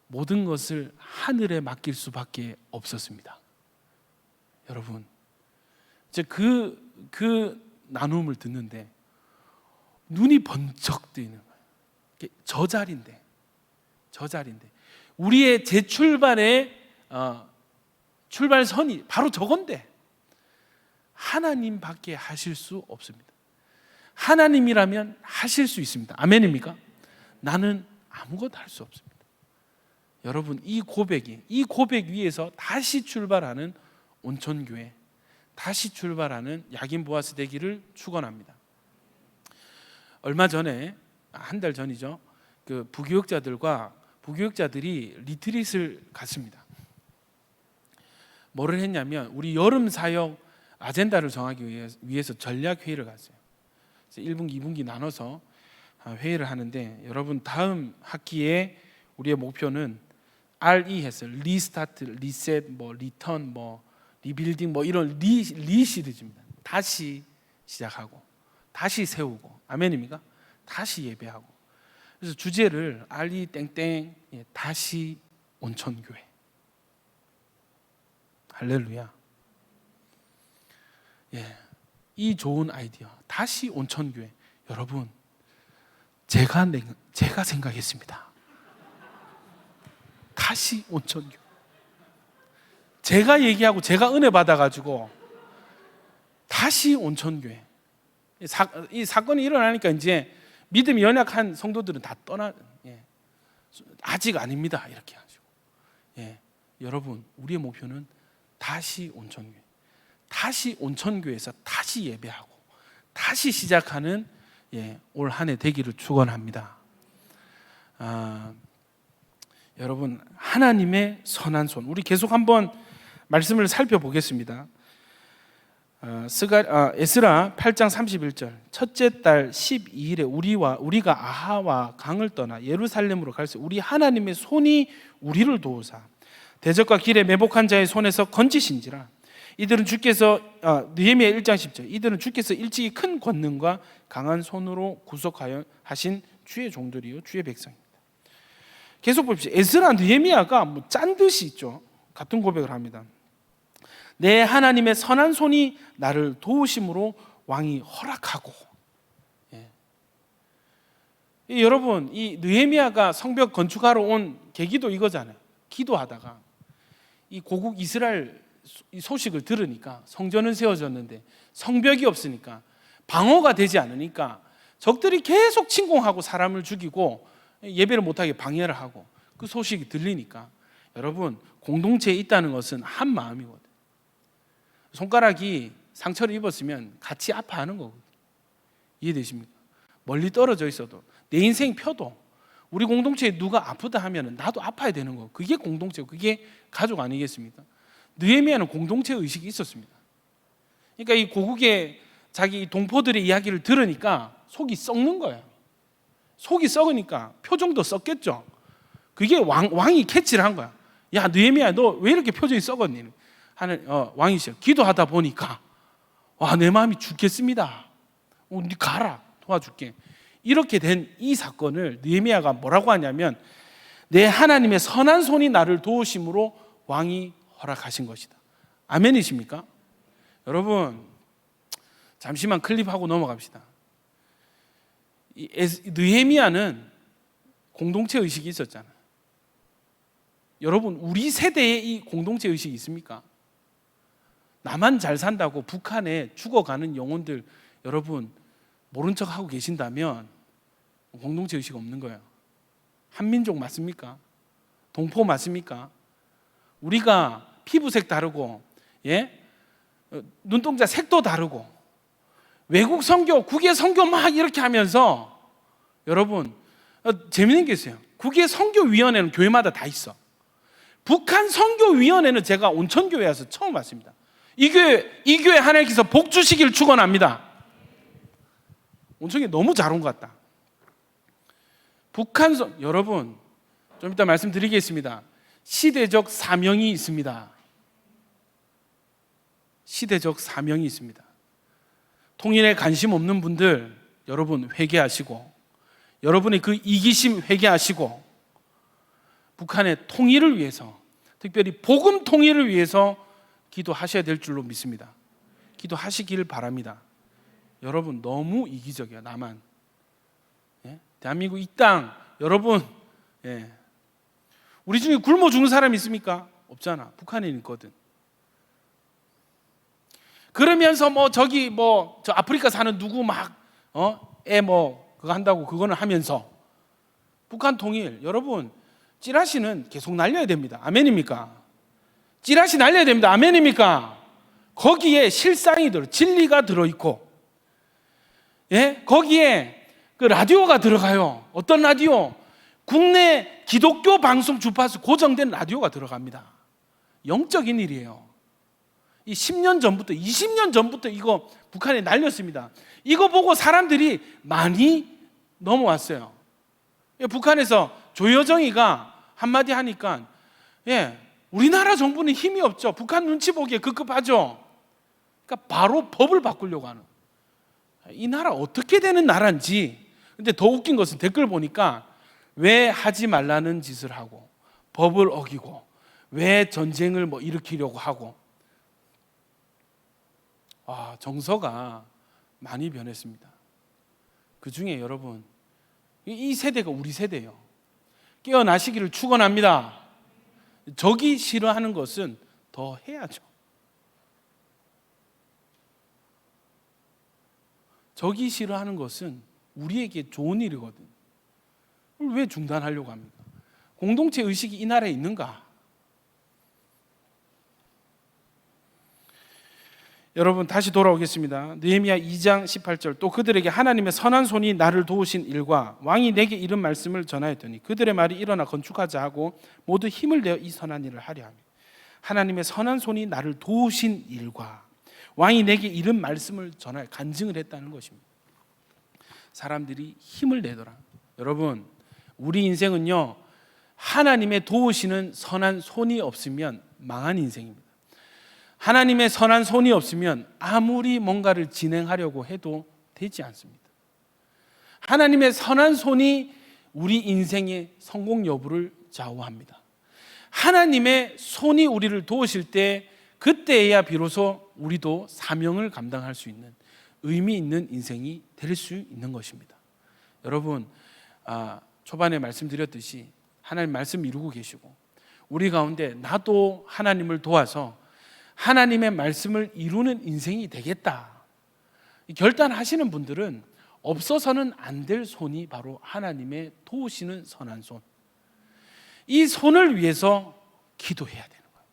모든 것을 하늘에 맡길 수밖에 없었습니다. 여러분, 이제 그 나눔을 듣는데 눈이 번쩍 뜨이는 거예요. 저 자리인데 우리의 재출발의 출발선이 바로 저건데 하나님밖에 하실 수 없습니다. 하나님이라면 하실 수 있습니다. 아멘입니까? 나는 아무것도 할 수 없습니다. 여러분, 이 고백 위에서 다시 출발하는 온천교회, 다시 출발하는 야긴 보아스 되기를 축원합니다. 얼마 전에, 한 달 전이죠, 그 부교육자들이 리트릿을 갔습니다. 뭐를 했냐면 우리 여름 사역 아젠다를 정하기 위해서 전략 회의를 갔어요. 1분기, 2분기 나눠서 회의를 하는데, 여러분 다음 학기에 우리의 목표는 RE 했어요. 리스타트, 리셋, 리턴, 리빌딩, 이런 리시리즈입니다. 다시 시작하고 다시 세우고, 아멘입니까? 다시 예배하고. 그래서 주제를 RE 땡땡, 다시 온천교회. 할렐루야. 이 좋은 아이디어, 다시 온천교회. 여러분, 제가 생각했습니다. 다시 온천교회. 제가 얘기하고 제가 은혜 받아가지고 다시 온천교회. 이 사건이 일어나니까 이제 믿음이 연약한 성도들은 다 아직 아닙니다, 이렇게 하시고. 여러분, 우리의 목표는 다시 온천교회. 다시 온천교회에서 다시 예배하고 다시 시작하는 올 한 해 되기를 축원합니다. 여러분, 하나님의 선한 손, 우리 계속 한번 말씀을 살펴보겠습니다. 에스라 8장 31절, 첫째 달 12일에 우리가 아하와 강을 떠나 예루살렘으로 갈새 우리 하나님의 손이 우리를 도우사 대적과 길에 매복한 자의 손에서 건지신지라. 이들은 주께서 느헤미야 1장 10절, 이들은 주께서 일찍이 큰 권능과 강한 손으로 구속하여 하신 주의 종들이요 주의 백성입니다. 계속 봅시다. 에스라 느헤미야가 뭐 짠 듯이 있죠. 같은 고백을 합니다. 내 하나님의 선한 손이 나를 도우심으로 왕이 허락하고. 여러분, 이 느헤미야가 성벽 건축하러 온 계기도 이거잖아요. 기도하다가 이 고국 이스라엘 소식을 들으니까 성전은 세워졌는데 성벽이 없으니까 방어가 되지 않으니까 적들이 계속 침공하고 사람을 죽이고 예배를 못하게 방해를 하고 그 소식이 들리니까 여러분, 공동체에 있다는 것은 한 마음이거든요. 손가락이 상처를 입었으면 같이 아파하는 거거든요. 이해되십니까? 멀리 떨어져 있어도 내 인생 펴도 우리 공동체에 누가 아프다 하면 나도 아파야 되는 거. 그게 공동체고 그게 가족 아니겠습니까? 느헤미야는 공동체 의식이 있었습니다. 그러니까 이 고국의 자기 동포들의 이야기를 들으니까 속이 썩는 거예요. 속이 썩으니까 표정도 썩겠죠. 그게 왕이 캐치를 한 거야. 야, 느헤미야, 너 왜 이렇게 표정이 썩었니? 하는 왕이시여. 기도하다 보니까 와, 내 마음이 죽겠습니다. 네 가라, 도와줄게. 이렇게 된 이 사건을 느헤미야가 뭐라고 하냐면 내 하나님의 선한 손이 나를 도우심으로 왕이 허락하신 것이다. 아멘이십니까? 여러분, 잠시만 클립하고 넘어갑시다. 느헤미야는 공동체 의식이 있었잖아요. 여러분, 우리 세대에 이 공동체 의식이 있습니까? 나만 잘 산다고 북한에 죽어가는 영혼들 여러분 모른 척하고 계신다면 공동체 의식 없는 거예요. 한민족 맞습니까? 동포 맞습니까? 우리가 피부색 다르고 눈동자 색도 다르고 외국 선교, 국외 선교 막 이렇게 하면서 여러분 재밌는 게 있어요. 국외 선교위원회는 교회마다 다 있어. 북한 선교위원회는 제가 온천교회에서 처음 봤습니다. 이 교회 하나님께서 복 주시길 축원합니다. 온천교회 너무 잘 온 것 같다. 여러분 좀 이따 말씀드리겠습니다. 시대적 사명이 있습니다. 시대적 사명이 있습니다. 통일에 관심 없는 분들 여러분 회개하시고 여러분의 그 이기심 회개하시고 북한의 통일을 위해서 특별히 복음 통일을 위해서 기도하셔야 될 줄로 믿습니다. 기도하시길 바랍니다. 여러분 너무 이기적이야. 나만 대한민국 이 땅 여러분 우리 중에 굶어 죽는 사람 있습니까? 없잖아. 북한에 있거든. 그러면서 저 아프리카 사는 누구 그거 한다고 그거는 하면서 북한 통일 여러분 찌라시는 계속 날려야 됩니다. 아멘입니까? 찌라시 날려야 됩니다. 아멘입니까? 거기에 실상이 진리가 들어있고 거기에 그 라디오가 들어가요. 어떤 라디오? 국내 기독교 방송 주파수 고정된 라디오가 들어갑니다. 영적인 일이에요. 이 10년 전부터 20년 전부터 이거 북한에 날렸습니다. 이거 보고 사람들이 많이 넘어왔어요. 북한에서 조여정이가 한마디 하니까 우리나라 정부는 힘이 없죠. 북한 눈치 보기에 급급하죠. 그러니까 바로 법을 바꾸려고 하는. 이 나라 어떻게 되는 나라인지. 근데 더 웃긴 것은 댓글 보니까 왜 하지 말라는 짓을 하고 법을 어기고 왜 전쟁을 일으키려고 하고 정서가 많이 변했습니다. 그 중에 여러분 이 세대가 우리 세대예요. 깨어나시기를 축원합니다. 적이 싫어하는 것은 더 해야죠. 적이 싫어하는 것은 우리에게 좋은 일이거든. 왜 중단하려고 합니까? 공동체 의식이 이 나라에 있는가? 여러분 다시 돌아오겠습니다. 느헤미야 2장 18절 또 그들에게 하나님의 선한 손이 나를 도우신 일과 왕이 내게 이런 말씀을 전하였더니 그들의 말이 일어나 건축하자 하고 모두 힘을 내어 이 선한 일을 하려 하며 하나님의 선한 손이 나를 도우신 일과 왕이 내게 이런 말씀을 전하여 간증을 했다는 것입니다. 사람들이 힘을 내더라. 여러분 우리 인생은요 하나님의 도우시는 선한 손이 없으면 망한 인생입니다. 하나님의 선한 손이 없으면 아무리 뭔가를 진행하려고 해도 되지 않습니다. 하나님의 선한 손이 우리 인생의 성공 여부를 좌우합니다. 하나님의 손이 우리를 도우실 때 그때야 비로소 우리도 사명을 감당할 수 있는 의미 있는 인생이 될 수 있는 것입니다. 여러분, 초반에 말씀드렸듯이 하나님 말씀 이루고 계시고 우리 가운데 나도 하나님을 도와서 하나님의 말씀을 이루는 인생이 되겠다 결단하시는 분들은 없어서는 안 될 손이 바로 하나님의 도우시는 선한 손, 이 손을 위해서 기도해야 되는 거예요.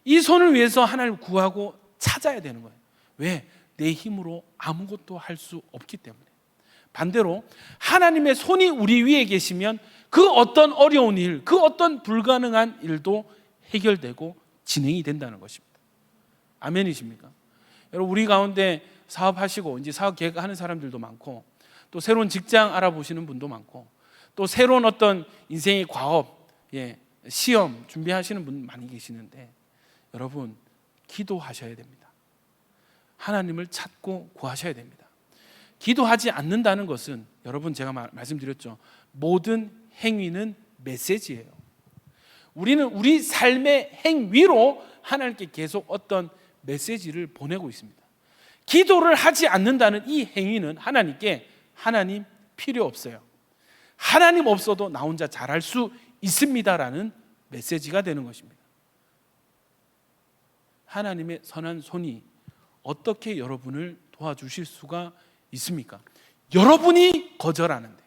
이 손을 위해서 하나님을 구하고 찾아야 되는 거예요. 왜? 내 힘으로 아무것도 할 수 없기 때문에. 반대로 하나님의 손이 우리 위에 계시면 그 어떤 어려운 일, 그 어떤 불가능한 일도 해결되고 진행이 된다는 것입니다. 아멘이십니까? 여러분, 우리 가운데 사업하시고 이제 사업 계획하는 사람들도 많고, 또 새로운 직장 알아보시는 분도 많고, 또 새로운 어떤 인생의 과업, 시험 준비하시는 분 많이 계시는데, 여러분 기도하셔야 됩니다. 하나님을 찾고 구하셔야 됩니다. 기도하지 않는다는 것은, 여러분 제가 말씀드렸죠, 모든 행위는 메시지예요. 우리는 우리 삶의 행위로 하나님께 계속 어떤 메시지를 보내고 있습니다. 기도를 하지 않는다는 이 행위는 하나님께, 하나님 필요 없어요, 하나님 없어도 나 혼자 잘할 수 있습니다라는 메시지가 되는 것입니다. 하나님의 선한 손이 어떻게 여러분을 도와주실 수가 있습니까? 여러분이 거절하는데.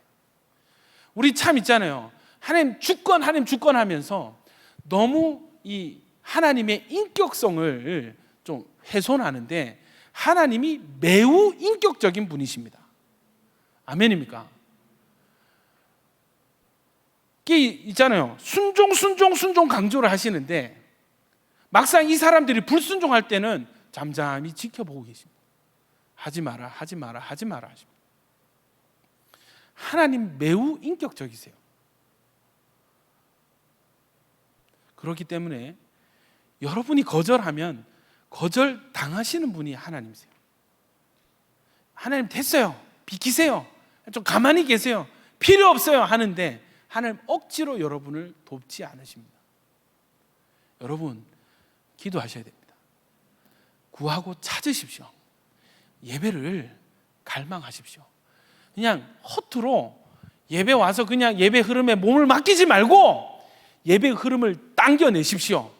우리 참 있잖아요, 하나님 주권 하면서 너무 이 하나님의 인격성을 좀 훼손하는데, 하나님이 매우 인격적인 분이십니다. 아멘입니까? 이게 있잖아요, 순종 강조를 하시는데 막상 이 사람들이 불순종할 때는 잠잠히 지켜보고 계십니다. 하지 마라 하십니다. 하나님 매우 인격적이세요. 그렇기 때문에 여러분이 거절하면 거절당하시는 분이 하나님이세요. 하나님 됐어요, 비키세요, 좀 가만히 계세요, 필요 없어요 하는데 하나님 억지로 여러분을 돕지 않으십니다. 여러분 기도하셔야 됩니다. 구하고 찾으십시오. 예배를 갈망하십시오. 그냥 허투루 예배 와서 그냥 예배 흐름에 몸을 맡기지 말고 예배 흐름을 당겨내십시오.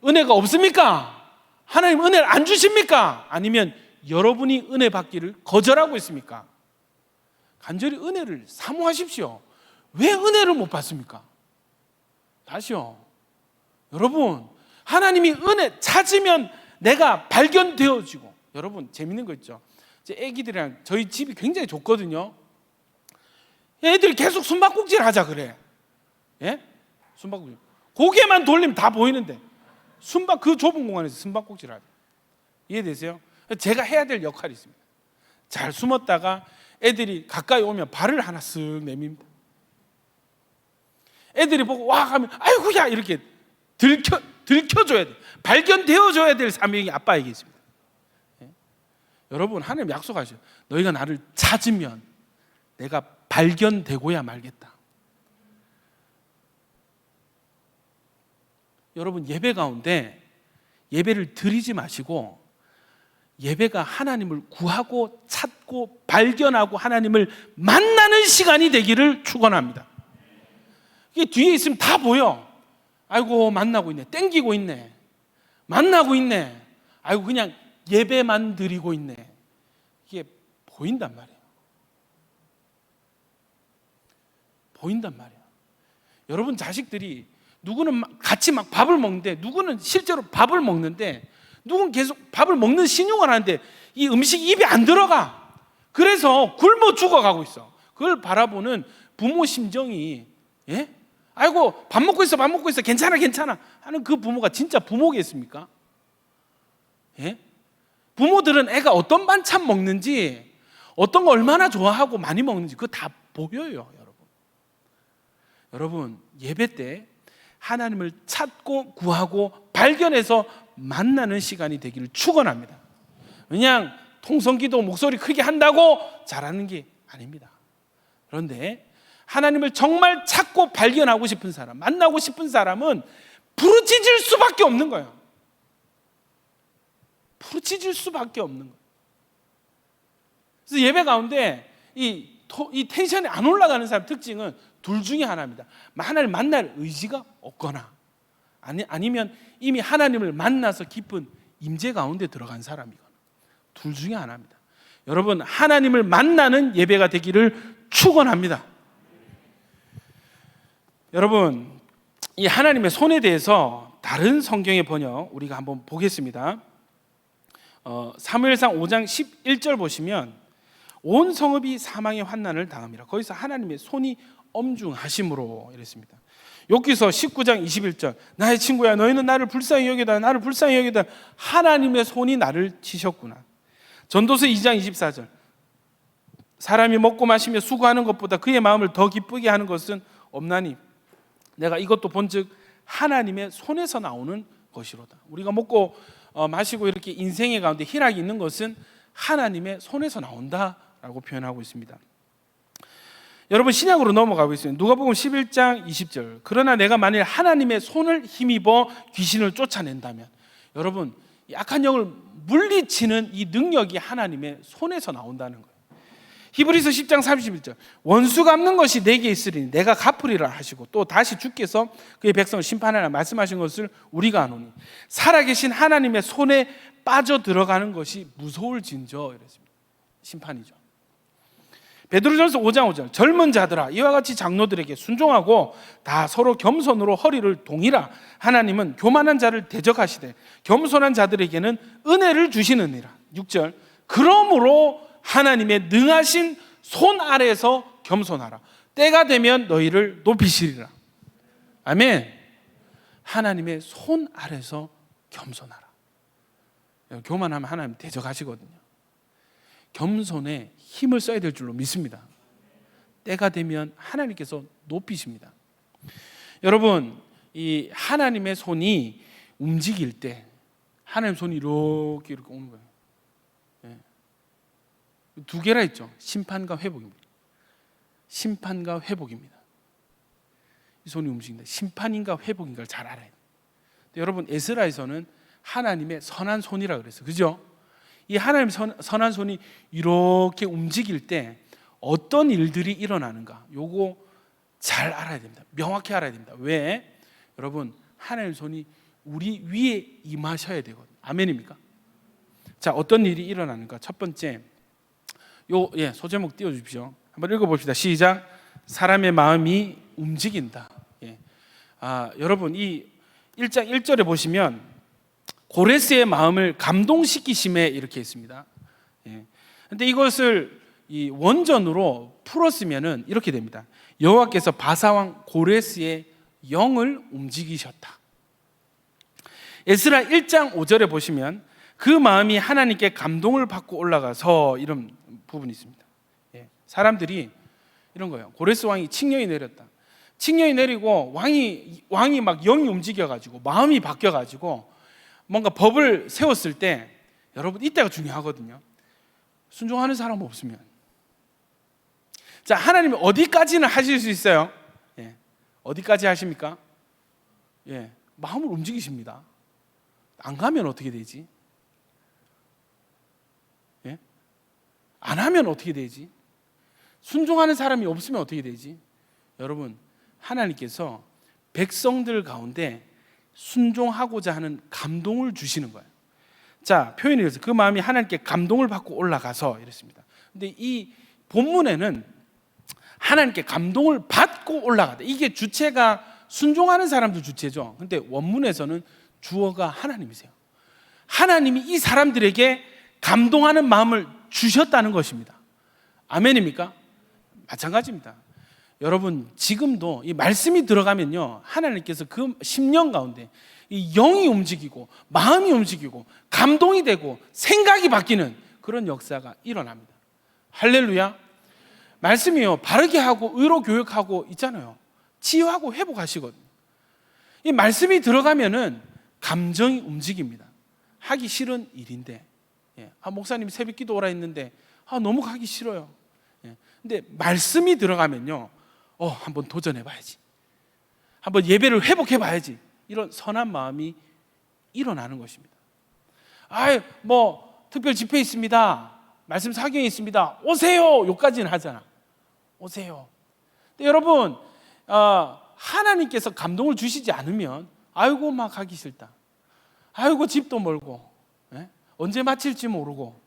은혜가 없습니까? 하나님 은혜를 안 주십니까? 아니면 여러분이 은혜 받기를 거절하고 있습니까? 간절히 은혜를 사모하십시오. 왜 은혜를 못 받습니까? 다시요, 여러분 하나님이 은혜 찾으면 내가 발견되어지고. 여러분 재밌는 거 있죠, 제 애기들이랑 저희 집이 굉장히 좋거든요. 애들이 계속 숨바꼭질 하자 그래. 숨바꼭질 고개만 돌리면 다 보이는데 그 좁은 공간에서 숨바꼭질 하자. 이해되세요? 제가 해야 될 역할이 있습니다. 잘 숨었다가 애들이 가까이 오면 발을 하나 쓱 내밉니다. 애들이 보고 와 하면 아이고야 이렇게 들켜줘야 돼. 발견되어줘야 될 사명이 아빠에게 있습니다. 여러분 하나님 약속하셔요. 너희가 나를 찾으면 내가 발견되고야 말겠다. 여러분 예배 가운데 예배를 드리지 마시고 예배가 하나님을 구하고 찾고 발견하고 하나님을 만나는 시간이 되기를 축원합니다. 이게 뒤에 있으면 다 보여. 아이고 만나고 있네, 땡기고 있네, 만나고 있네, 아이고 그냥 예배만 드리고 있네. 이게 보인단 말이에요. 보인단 말이에요. 여러분 자식들이 누구는 같이 막 밥을 먹는데, 누구는 실제로 밥을 먹는데, 누구는 계속 밥을 먹는 신용을 하는데 이 음식이 입에 안 들어가. 그래서 굶어 죽어가고 있어. 그걸 바라보는 부모 심정이, 아이고 밥 먹고 있어 괜찮아 하는 그 부모가 진짜 부모겠습니까? 부모들은 애가 어떤 반찬 먹는지, 어떤 거 얼마나 좋아하고 많이 먹는지 그거 다 보여요. 여러분 예배 때 하나님을 찾고 구하고 발견해서 만나는 시간이 되기를 축원합니다. 그냥 통성기도 목소리 크게 한다고 잘하는 게 아닙니다. 그런데 하나님을 정말 찾고 발견하고 싶은 사람, 만나고 싶은 사람은 부르짖을 수밖에 없는 거예요. 부르짖을 수밖에 없는 거예요. 그래서 예배 가운데 이 텐션이 안 올라가는 사람 특징은 둘 중에 하나입니다. 하나님을 만날 의지가 없거나 아니면 이미 하나님을 만나서 깊은 임재 가운데 들어간 사람이거나, 둘 중에 하나입니다. 여러분, 하나님을 만나는 예배가 되기를 축원합니다. 여러분, 이 하나님의 손에 대해서 다른 성경의 번역 우리가 한번 보겠습니다. 사무엘상 5장 11절 보시면 온 성읍이 사망의 환난을 당함이라. 거기서 하나님의 손이 엄중하심으로 이랬습니다. 욥기서 19장 21절 나의 친구야 너희는 나를 불쌍히 여기다 나를 불쌍히 여기다 하나님의 손이 나를 치셨구나. 전도서 2장 24절 사람이 먹고 마시며 수고하는 것보다 그의 마음을 더 기쁘게 하는 것은 없나니 내가 이것도 본즉 하나님의 손에서 나오는 것이로다. 우리가 먹고 마시고 이렇게 인생의 가운데 희락이 있는 것은 하나님의 손에서 나온다라고 표현하고 있습니다. 여러분, 신약으로 넘어가고 있습니다. 누가복음 11장 20절 그러나 내가 만일 하나님의 손을 힘입어 귀신을 쫓아낸다면, 여러분, 악한 영을 물리치는 이 능력이 하나님의 손에서 나온다는 거예요. 히브리서 10장 31절 원수 갚는 것이 내게 있으리니 내가 갚으리라 하시고 또 다시 주께서 그의 백성을 심판하라 말씀하신 것을 우리가 아노니 살아계신 하나님의 손에 빠져 들어가는 것이 무서울진저 이랬습니다. 심판이죠. 베드로전서 5장 5절 젊은 자들아 이와 같이 장로들에게 순종하고 다 서로 겸손으로 허리를 동이라. 하나님은 교만한 자를 대적하시되 겸손한 자들에게는 은혜를 주시느니라. 6절 그러므로 하나님의 능하신 손 아래에서 겸손하라. 때가 되면 너희를 높이시리라. 아멘. 하나님의 손 아래에서 겸손하라. 교만하면 하나님 대적하시거든요. 겸손에 힘을 써야 될 줄로 믿습니다. 때가 되면 하나님께서 높이십니다. 여러분, 이 하나님의 손이 움직일 때 하나님의 손이 이렇게 오는 거예요. 두 개라 했죠. 심판과 회복입니다. 심판과 회복입니다. 이 손이 움직인다. 심판인가 회복인가를 잘 알아야 돼요. 여러분, 에스라에서는 하나님의 선한 손이라 그랬어요. 그죠? 이 하나님의 선한 손이 이렇게 움직일 때 어떤 일들이 일어나는가, 요거 잘 알아야 됩니다. 명확히 알아야 됩니다. 왜? 여러분, 하나님의 손이 우리 위에 임하셔야 되거든요. 아멘입니까? 자, 어떤 일이 일어나는가? 첫 번째, 소제목 띄워주십시오. 한번 읽어봅시다. 시작. 사람의 마음이 움직인다. 여러분, 이 1장 1절에 보시면 고레스의 마음을 감동시키심에 이렇게 있습니다. 그런데 이것을 이 원전으로 풀었으면은 이렇게 됩니다. 여호와께서 바사왕 고레스의 영을 움직이셨다. 에스라 1장 5절에 보시면 그 마음이 하나님께 감동을 받고 올라가서 이런 부분이 있습니다. 사람들이 이런 거예요. 고레스 왕이 칙령이 내렸다. 칙령이 내리고 왕이 막 영이 움직여가지고 마음이 바뀌어가지고 뭔가 법을 세웠을 때, 여러분, 이때가 중요하거든요. 순종하는 사람 없으면. 자, 하나님이 어디까지는 하실 수 있어요? 어디까지 하십니까? 마음을 움직이십니다. 안 가면 어떻게 되지? 안 하면 어떻게 되지? 순종하는 사람이 없으면 어떻게 되지? 여러분, 하나님께서 백성들 가운데 순종하고자 하는 감동을 주시는 거예요. 자, 표현이 그래서 그 마음이 하나님께 감동을 받고 올라가서 이랬습니다. 근데 이 본문에는 하나님께 감동을 받고 올라가다. 이게 주체가 순종하는 사람도 주체죠. 근데 원문에서는 주어가 하나님이세요. 하나님이 이 사람들에게 감동하는 마음을 주셨다는 것입니다. 아멘입니까? 마찬가지입니다. 여러분, 지금도 이 말씀이 들어가면요, 하나님께서 그 심령 가운데 이 영이 움직이고 마음이 움직이고 감동이 되고 생각이 바뀌는 그런 역사가 일어납니다. 할렐루야. 말씀이요, 바르게 하고 의로 교육하고 있잖아요. 치유하고 회복하시거든요. 이 말씀이 들어가면은 감정이 움직입니다. 하기 싫은 일인데, 목사님이 새벽 기도 오라 했는데 너무 가기 싫어요. 근데 말씀이 들어가면요, 한번 도전해 봐야지, 한번 예배를 회복해 봐야지, 이런 선한 마음이 일어나는 것입니다. 특별 집회 있습니다, 말씀 사경이 있습니다, 오세요, 여기까지는 하잖아. 오세요. 근데 여러분, 하나님께서 감동을 주시지 않으면 막 가기 싫다, 집도 멀고, 언제 마칠지 모르고.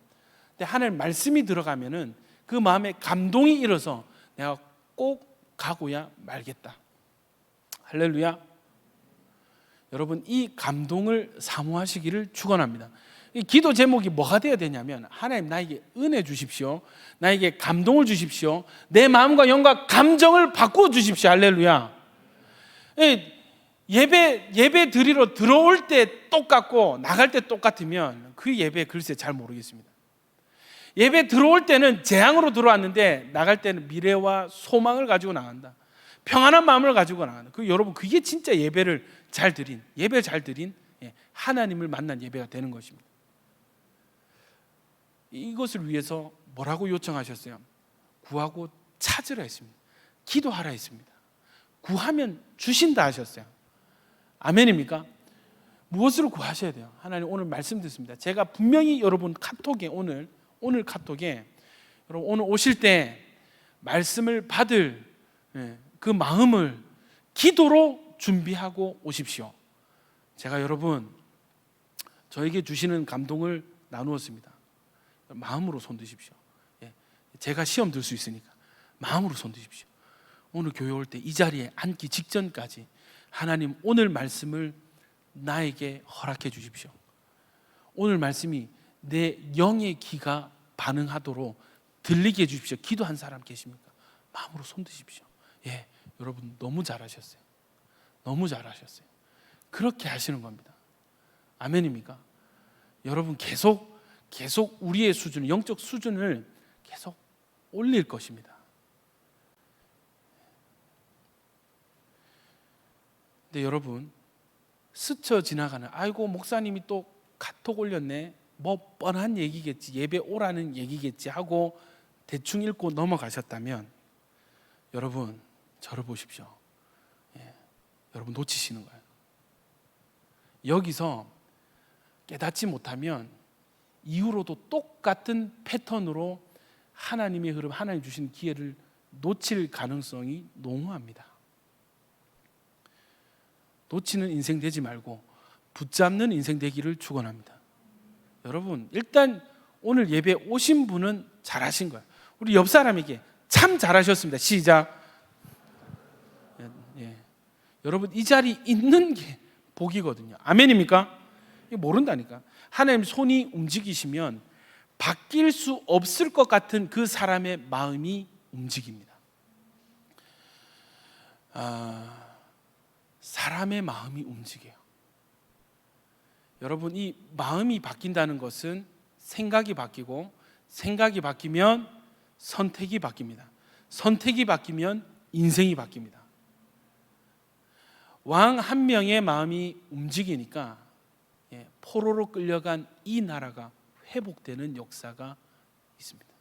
근데 하나님 말씀이 들어가면은 그 마음에 감동이 일어서 내가 꼭 가고야 말겠다. 할렐루야. 여러분, 이 감동을 사모하시기를 축원합니다. 이 기도 제목이 뭐가 되어야 되냐면, 하나님 나에게 은혜 주십시오, 나에게 감동을 주십시오, 내 마음과 영과 감정을 바꾸어 주십시오. 할렐루야. 예배 드리러 들어올 때 똑같고 나갈 때 똑같으면 그 예배 글쎄 잘 모르겠습니다. 예배 들어올 때는 재앙으로 들어왔는데 나갈 때는 미래와 소망을 가지고 나간다, 평안한 마음을 가지고 나간다. 여러분, 그게 진짜 예배를 잘 드린 하나님을 만난 예배가 되는 것입니다. 이것을 위해서 뭐라고 요청하셨어요? 구하고 찾으라 했습니다. 기도하라 했습니다. 구하면 주신다 하셨어요. 아멘입니까? 무엇으로 구하셔야 돼요? 하나님, 오늘 말씀 듣습니다. 제가 분명히 여러분 카톡에 오늘 카톡에 여러분 오늘 오실 때 말씀을 받을 그 마음을 기도로 준비하고 오십시오. 제가 여러분 저에게 주시는 감동을 나누었습니다. 마음으로 손 드십시오. 제가 시험 들 수 있으니까 마음으로 손 드십시오. 오늘 교회 올 때 이 자리에 앉기 직전까지 하나님, 오늘 말씀을 나에게 허락해 주십시오. 오늘 말씀이 내 영의 귀가 반응하도록 들리게 해 주십시오. 기도한 사람 계십니까? 마음으로 손 드십시오. 여러분 너무 잘하셨어요. 너무 잘하셨어요. 그렇게 하시는 겁니다. 아멘입니까? 여러분 계속 우리의 수준, 영적 수준을 계속 올릴 것입니다. 근데 여러분, 스쳐 지나가는, 목사님이 또 카톡 올렸네, 뭐 뻔한 얘기겠지, 예배 오라는 얘기겠지 하고 대충 읽고 넘어가셨다면, 여러분 저를 보십시오. 여러분 놓치시는 거예요. 여기서 깨닫지 못하면 이후로도 똑같은 패턴으로 하나님의 흐름, 하나님 주신 기회를 놓칠 가능성이 농후합니다. 놓치는 인생 되지 말고 붙잡는 인생 되기를 축원합니다. 여러분, 일단 오늘 예배 오신 분은 잘하신 거예요. 우리 옆 사람에게 참 잘하셨습니다. 시작. 여러분, 이 자리 있는 게 복이거든요. 아멘입니까? 모른다니까. 하나님 손이 움직이시면 바뀔 수 없을 것 같은 그 사람의 마음이 움직입니다. 사람의 마음이 움직여요. 여러분, 이 마음이 바뀐다는 것은 생각이 바뀌고, 생각이 바뀌면 선택이 바뀝니다. 선택이 바뀌면 인생이 바뀝니다. 왕 한 명의 마음이 움직이니까 포로로 끌려간 이 나라가 회복되는 역사가 있습니다.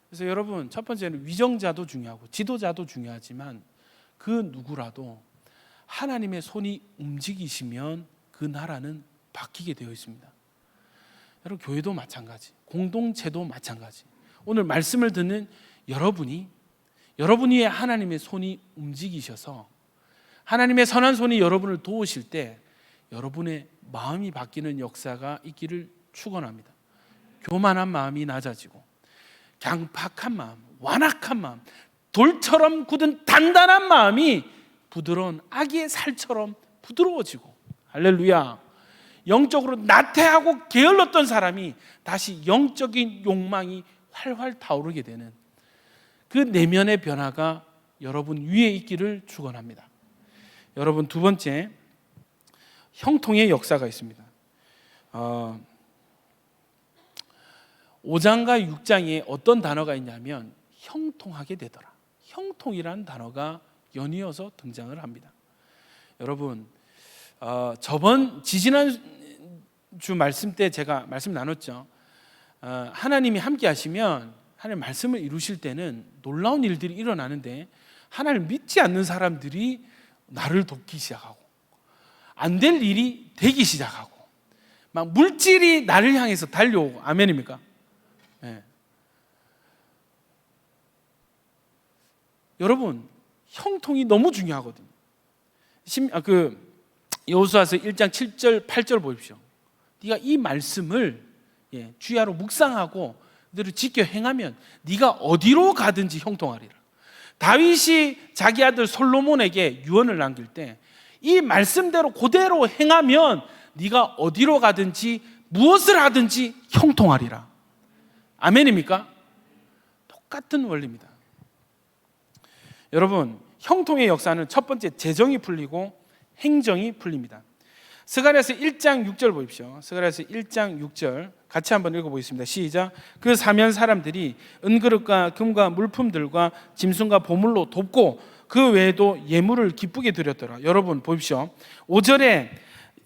그래서 여러분, 첫 번째는 위정자도 중요하고 지도자도 중요하지만 그 누구라도 하나님의 손이 움직이시면 그 나라는 바뀌게 되어 있습니다. 여러분, 교회도 마찬가지, 공동체도 마찬가지. 오늘 말씀을 듣는 여러분 위에 하나님의 손이 움직이셔서 하나님의 선한 손이 여러분을 도우실 때 여러분의 마음이 바뀌는 역사가 있기를 축원합니다. 교만한 마음이 낮아지고 강팍한 마음, 완악한 마음, 돌처럼 굳은 단단한 마음이 부드러운 아기의 살처럼 부드러워지고, 할렐루야. 영적으로 나태하고 게을렀던 사람이 다시 영적인 욕망이 활활 타오르게 되는 그 내면의 변화가 여러분 위에 있기를 축원합니다. 여러분, 두 번째, 형통의 역사가 있습니다. 5장과 6장에 어떤 단어가 있냐면 형통하게 되더라. 형통이라는 단어가 연이어서 등장을 합니다. 여러분, 지지난 주 말씀 때 제가 말씀 나눴죠. 하나님이 함께 하시면 하나님 말씀을 이루실 때는 놀라운 일들이 일어나는데 하나님을 믿지 않는 사람들이 나를 돕기 시작하고 안 될 일이 되기 시작하고 막 물질이 나를 향해서 달려오고. 아멘입니까? 네. 여러분, 형통이 너무 중요하거든요. 여호수아서 1장 7절 8절 보십시오. 네가 이 말씀을 주야로 묵상하고 그대로 지켜 행하면 네가 어디로 가든지 형통하리라. 다윗이 자기 아들 솔로몬에게 유언을 남길 때 이 말씀대로 그대로 행하면 네가 어디로 가든지 무엇을 하든지 형통하리라. 아멘입니까? 똑같은 원리입니다. 여러분, 형통의 역사는 첫 번째 재정이 풀리고 행정이 풀립니다. 스가랴서 1장 6절 보십시오. 스가랴서 1장 6절 같이 한번 읽어보겠습니다. 시작. 그 사면 사람들이 은그릇과 금과 물품들과 짐승과 보물로 돕고 그 외에도 예물을 기쁘게 드렸더라. 여러분 보십시오. 5절에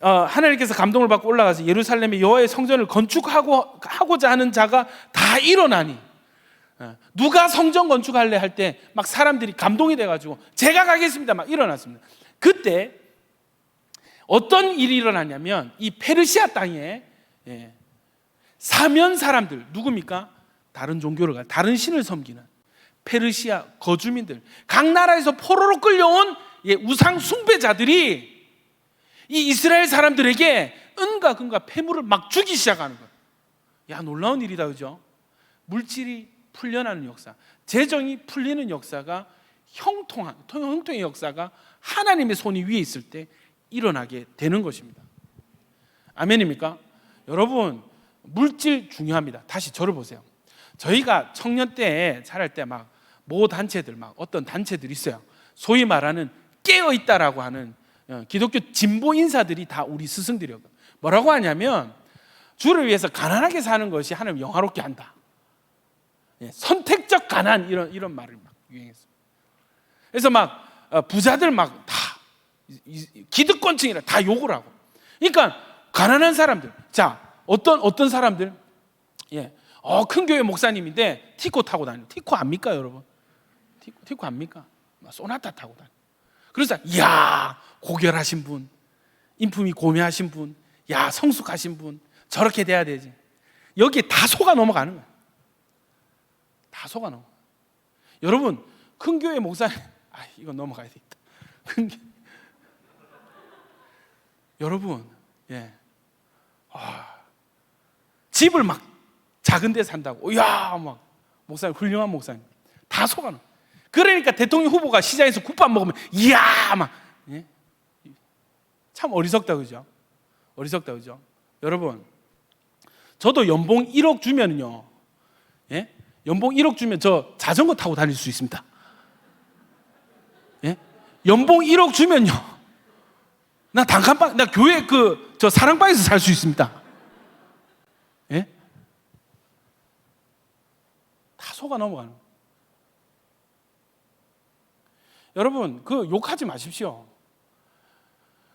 하나님께서 감동을 받고 올라가서 예루살렘의 여호와의 성전을 건축하고자 하는 자가 다 일어나니, 누가 성전 건축할래 할 때 막 사람들이 감동이 돼가지고 제가 가겠습니다 막 일어났습니다. 그때 어떤 일이 일어나냐면 이 페르시아 땅에 사면 사람들, 누굽니까? 다른 종교를 다른 신을 섬기는 페르시아 거주민들, 각 나라에서 포로로 끌려온 우상 숭배자들이 이 이스라엘 사람들에게 은과 금과 폐물을 막 주기 시작하는 거예요. 야, 놀라운 일이다, 그죠? 물질이 풀려나는 역사, 재정이 풀리는 역사가 형통의 역사가 하나님의 손이 위에 있을 때 일어나게 되는 것입니다. 아멘입니까? 여러분, 물질 중요합니다. 다시 저를 보세요. 저희가 청년 때 자랄 때 막 모 단체들, 막 어떤 단체들이 있어요. 소위 말하는 깨어 있다라고 하는 기독교 진보 인사들이 다 우리 스승들이었거든요. 뭐라고 하냐면 주를 위해서 가난하게 사는 것이 하나님 영화롭게 한다. 선택적 가난, 이런 말을 막 유행했어요. 그래서 막 부자들 막 다 기득권층이라 다 욕을 하고. 그러니까 가난한 사람들, 자 어떤 사람들, 큰 교회 목사님인데 티코 타고 다니는, 티코 압니까 여러분? 티코 압니까? 소나타 타고 다니는. 그래서 이야, 고결하신 분, 인품이 고매하신 분, 야, 성숙하신 분, 저렇게 돼야 되지. 여기에 다 속아 넘어가는 거야. 다 속아 넘어. 여러분, 큰 교회 목사님, 이건 넘어가야 되겠다. 여러분, 집을 막 작은 데 산다고, 야, 막 목사님, 훌륭한 목사님, 다 속아 넘어. 그러니까 대통령 후보가 시장에서 국밥 먹으면 이야, 막, 참 어리석다, 그죠? 어리석다, 그죠? 여러분, 저도 연봉 1억 주면요, 연봉 1억 주면 저 자전거 타고 다닐 수 있습니다. 연봉 1억 주면요, 나 단칸방, 나 교회 저 사랑방에서 살 수 있습니다. 다 속아 넘어가는 거예요. 여러분, 욕하지 마십시오.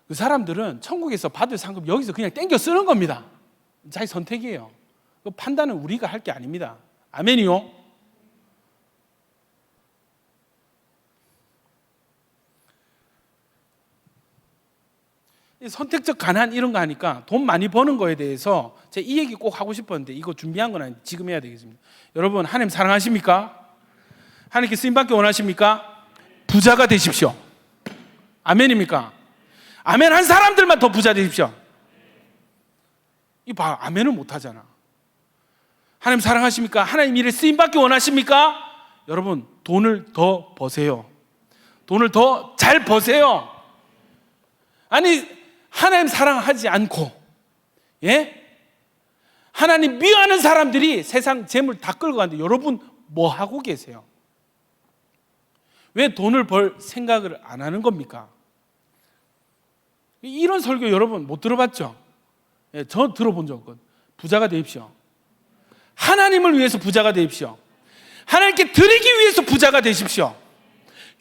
그 사람들은 천국에서 받을 상급 여기서 그냥 땡겨 쓰는 겁니다. 자기 선택이에요. 그 판단은 우리가 할 게 아닙니다. 아멘이요. 선택적 가난 이런 거 하니까 돈 많이 버는 거에 대해서 제가 이 얘기 꼭 하고 싶었는데 이거 준비한 건 아닌데 지금 해야 되겠습니다. 여러분, 하나님 사랑하십니까? 하나님께 쓰임받기 원하십니까? 부자가 되십시오. 아멘입니까? 아멘 한 사람들만 더 부자 되십시오. 이봐, 아멘을 못 하잖아. 하나님 사랑하십니까? 하나님 일에 쓰임받기 원하십니까? 여러분, 돈을 더 버세요. 돈을 더 잘 버세요. 아니, 하나님 사랑하지 않고, 하나님 미워하는 사람들이 세상 재물 다 끌고 가는데 여러분 뭐 하고 계세요? 왜 돈을 벌 생각을 안 하는 겁니까? 이런 설교 여러분 못 들어봤죠? 저 들어본 적 없거든요. 부자가 되십시오. 하나님을 위해서 부자가 되십시오. 하나님께 드리기 위해서 부자가 되십시오.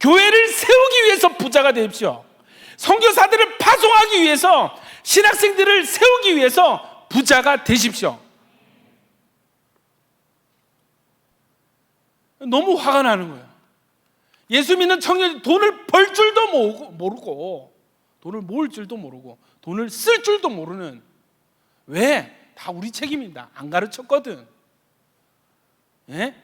교회를 세우기 위해서 부자가 되십시오. 선교사들을 파송하기 위해서, 신학생들을 세우기 위해서 부자가 되십시오. 너무 화가 나는 거예요. 예수 믿는 청년이 돈을 벌 줄도 모르고, 돈을 모을 줄도 모르고, 돈을 쓸 줄도 모르는, 왜? 다 우리 책임입니다. 안 가르쳤거든. 예?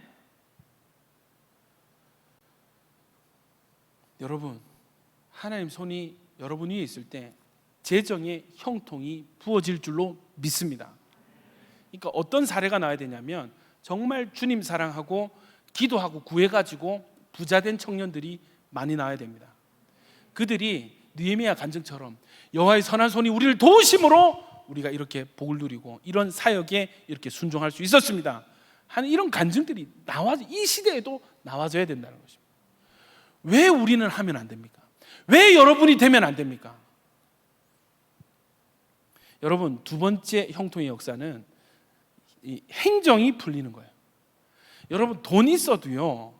여러분, 하나님 손이 여러분 위에 있을 때 재정의 형통이 부어질 줄로 믿습니다. 그러니까 어떤 사례가 나와야 되냐면, 정말 주님 사랑하고 기도하고 구해가지고 부자된 청년들이 많이 나와야 됩니다. 그들이 느헤미야 간증처럼 여호와의 선한 손이 우리를 도우심으로 우리가 이렇게 복을 누리고 이런 사역에 이렇게 순종할 수 있었습니다 하는 이런 간증들이 이 시대에도 나와줘야 된다는 것입니다. 왜 우리는 하면 안 됩니까? 왜 여러분이 되면 안 됩니까? 여러분, 두 번째 형통의 역사는 이 행정이 풀리는 거예요. 여러분, 돈이 있어도요,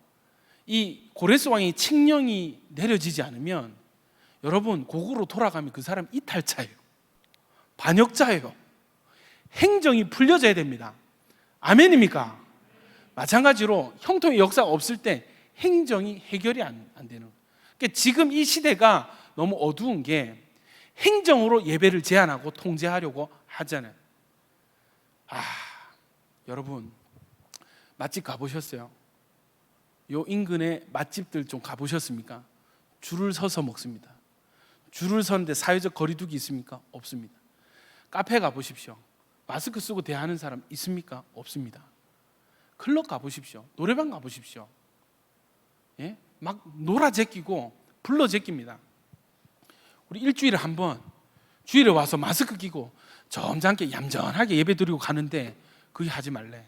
이 고레스 왕의 칙령이 내려지지 않으면 여러분, 고국으로 돌아가면 그 사람 이탈자예요. 반역자예요. 행정이 풀려져야 됩니다. 아멘입니까? 마찬가지로 형통의 역사가 없을 때 행정이 해결이 안 되는 거예요. 그러니까 지금 이 시대가 너무 어두운 게 행정으로 예배를 제한하고 통제하려고 하잖아요. 여러분, 맛집 가보셨어요? 요 인근의 맛집들 좀 가보셨습니까? 줄을 서서 먹습니다. 줄을 서는데 사회적 거리두기 있습니까? 없습니다. 카페 가보십시오. 마스크 쓰고 대하는 사람 있습니까? 없습니다. 클럽 가보십시오. 노래방 가보십시오. 예? 막 놀아 제끼고 불러 제낍니다. 우리 일주일에 한 번 주일에 와서 마스크 끼고 점잖게 얌전하게 예배 드리고 가는데 그게 하지 말래.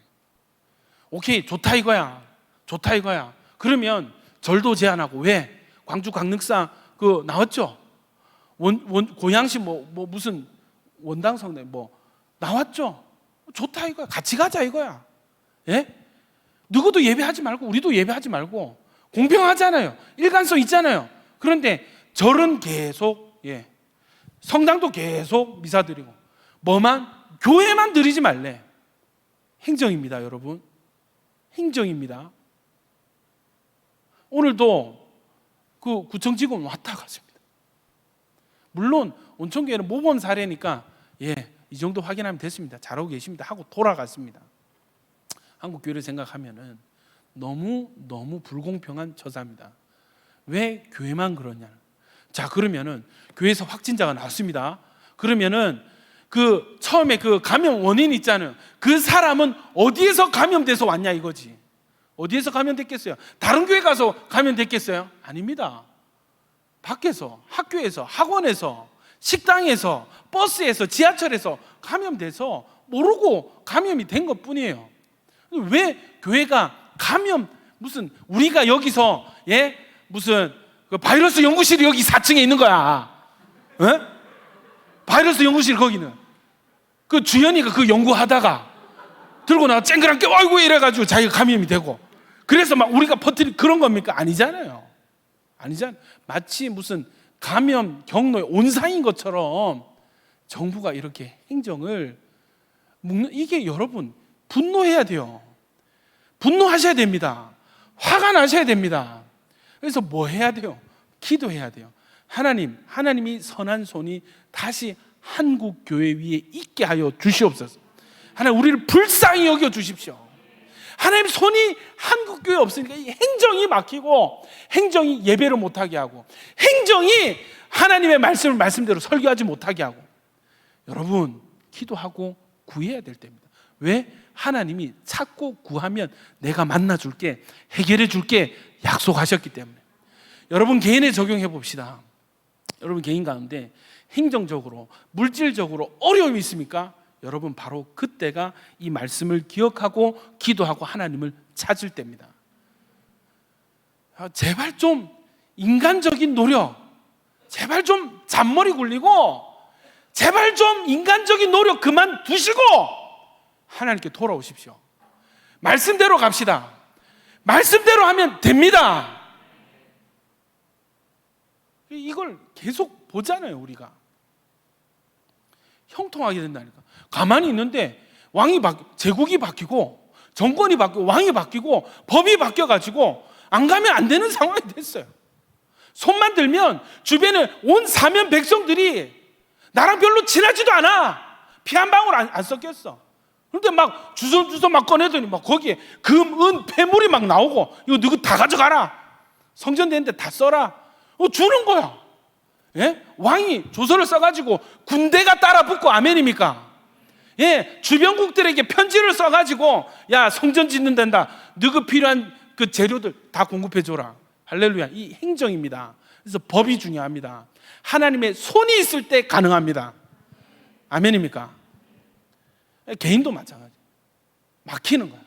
오케이, 좋다 이거야. 좋다 이거야. 그러면 절도 제한하고. 왜? 광주 강릉사 그 나왔죠? 고양시 무슨 원당성대 나왔죠? 좋다 이거야. 같이 가자 이거야. 예? 누구도 예배하지 말고 우리도 예배하지 말고 공평하잖아요. 일관성 있잖아요. 그런데 절은 계속, 성당도 계속 미사 드리고 교회만 드리지 말래. 행정입니다, 여러분. 행정입니다. 오늘도 그 구청직원 왔다 갔습니다. 물론 온천교회는 모범 사례니까 이 정도 확인하면 됐습니다. 잘하고 계십니다 하고 돌아갔습니다. 한국 교회를 생각하면은 너무 불공평한 처사입니다. 왜 교회만 그러냐? 자, 그러면은 교회에서 확진자가 나왔습니다. 그러면은 그 처음에 그 감염 원인 있잖아요. 그 사람은 어디에서 감염돼서 왔냐 이거지. 어디에서 감염됐겠어요? 다른 교회 가서 감염됐겠어요? 아닙니다. 밖에서, 학교에서, 학원에서, 식당에서, 버스에서, 지하철에서 감염돼서 모르고 감염이 된 것뿐이에요. 왜 교회가 무슨 우리가 여기서 무슨 그 바이러스 연구실이 여기 4층에 있는 거야. 바이러스 연구실 거기는 그 주연이가 그 연구하다가 들고 나가 쨍그랑 아이고 이래가지고 자기가 감염이 되고 그래서 막 우리가 퍼뜨린 그런 겁니까? 아니잖아요. 마치 무슨 감염 경로의 온상인 것처럼 정부가 이렇게 행정을 이게 여러분 분노해야 돼요. 분노하셔야 됩니다. 화가 나셔야 됩니다. 그래서 뭐 해야 돼요? 기도해야 돼요. 하나님이 선한 손이 다시 한국 교회 위에 있게 하여 주시옵소서. 하나님, 우리를 불쌍히 여겨 주십시오. 하나님 손이 한국 교회에 없으니까 이 행정이 막히고 행정이 예배를 못하게 하고 행정이 하나님의 말씀을 말씀대로 설교하지 못하게 하고 여러분 기도하고 구해야 될 때입니다. 왜? 하나님이 찾고 구하면 내가 만나줄게, 해결해줄게 약속하셨기 때문에. 여러분 개인에 적용해 봅시다. 여러분 개인 가운데 행정적으로 물질적으로 어려움이 있습니까? 여러분 바로 그때가 이 말씀을 기억하고 기도하고 하나님을 찾을 때입니다. 제발 좀 인간적인 노력, 제발 좀 잔머리 굴리고 제발 좀 인간적인 노력 그만 두시고 하나님께 돌아오십시오. 말씀대로 갑시다. 말씀대로 하면 됩니다. 이걸 계속 보잖아요. 우리가 형통하게 된다니까. 가만히 있는데 제국이 바뀌고 정권이 바뀌고 왕이 바뀌고 법이 바뀌어가지고 안 가면 안 되는 상황이 됐어요. 손만 들면 주변에 온 사면 백성들이 나랑 별로 친하지도 않아. 피 한 방울 안 섞였어. 그런데 막 주섬주섬 막 꺼내더니 막 거기에 금, 은, 폐물이 막 나오고 이거 너희 다 가져가라. 성전 되는데 다 써라. 주는 거야. 예? 왕이 조서를 써가지고 군대가 따라 붙고 아멘입니까? 예, 주변국들에게 편지를 써가지고 야 성전 짓는 데다 너희 필요한 그 재료들 다 공급해줘라. 할렐루야. 이 행정입니다. 그래서 법이 중요합니다. 하나님의 손이 있을 때 가능합니다. 아멘입니까? 개인도 마찬가지. 막히는 거야.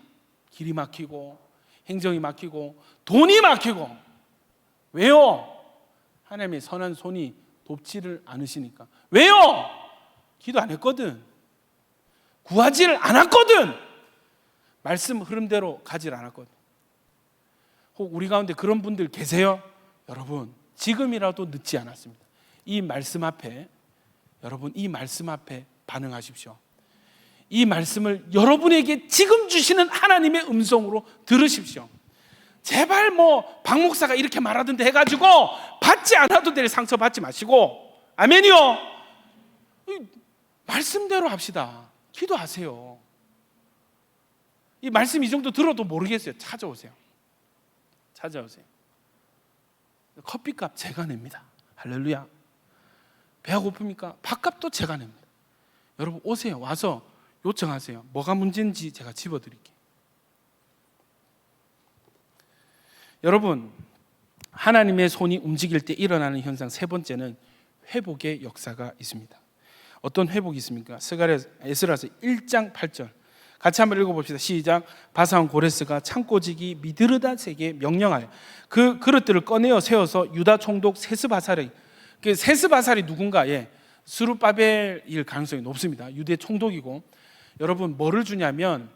길이 막히고 행정이 막히고 돈이 막히고. 왜요? 하나님의 선한 손이 돕지를 않으시니까. 왜요? 기도 안 했거든. 구하지를 않았거든. 말씀 흐름대로 가지를 않았거든. 혹 우리 가운데 그런 분들 계세요? 여러분, 지금이라도 늦지 않았습니다. 이 말씀 앞에, 여러분, 이 말씀 앞에 반응하십시오. 이 말씀을 여러분에게 지금 주시는 하나님의 음성으로 들으십시오. 제발 뭐 박 목사가 이렇게 말하던데 해가지고 받지 않아도 될 상처 받지 마시고, 아멘이요. 말씀대로 합시다. 기도하세요. 이 말씀 이 정도 들어도 모르겠어요. 찾아오세요. 커피값 제가 냅니다. 할렐루야. 배가 고픕니까? 밥값도 제가 냅니다. 여러분 오세요. 와서 요청하세요. 뭐가 문제인지 제가 집어드릴게요. 여러분, 하나님의 손이 움직일 때 일어나는 현상 세 번째는 회복의 역사가 있습니다. 어떤 회복이 있습니까? 에스라서 1장 8절 같이 한번 읽어봅시다. 시작. 바사왕 고레스가 창고지기 미드르닷에게 명령하여 그 그릇들을 꺼내어 세워서 유다 총독 세스바살이, 그 세스바살이 누군가? 스룹바벨일 가능성이 높습니다. 유대 총독이고, 여러분 뭐를 주냐면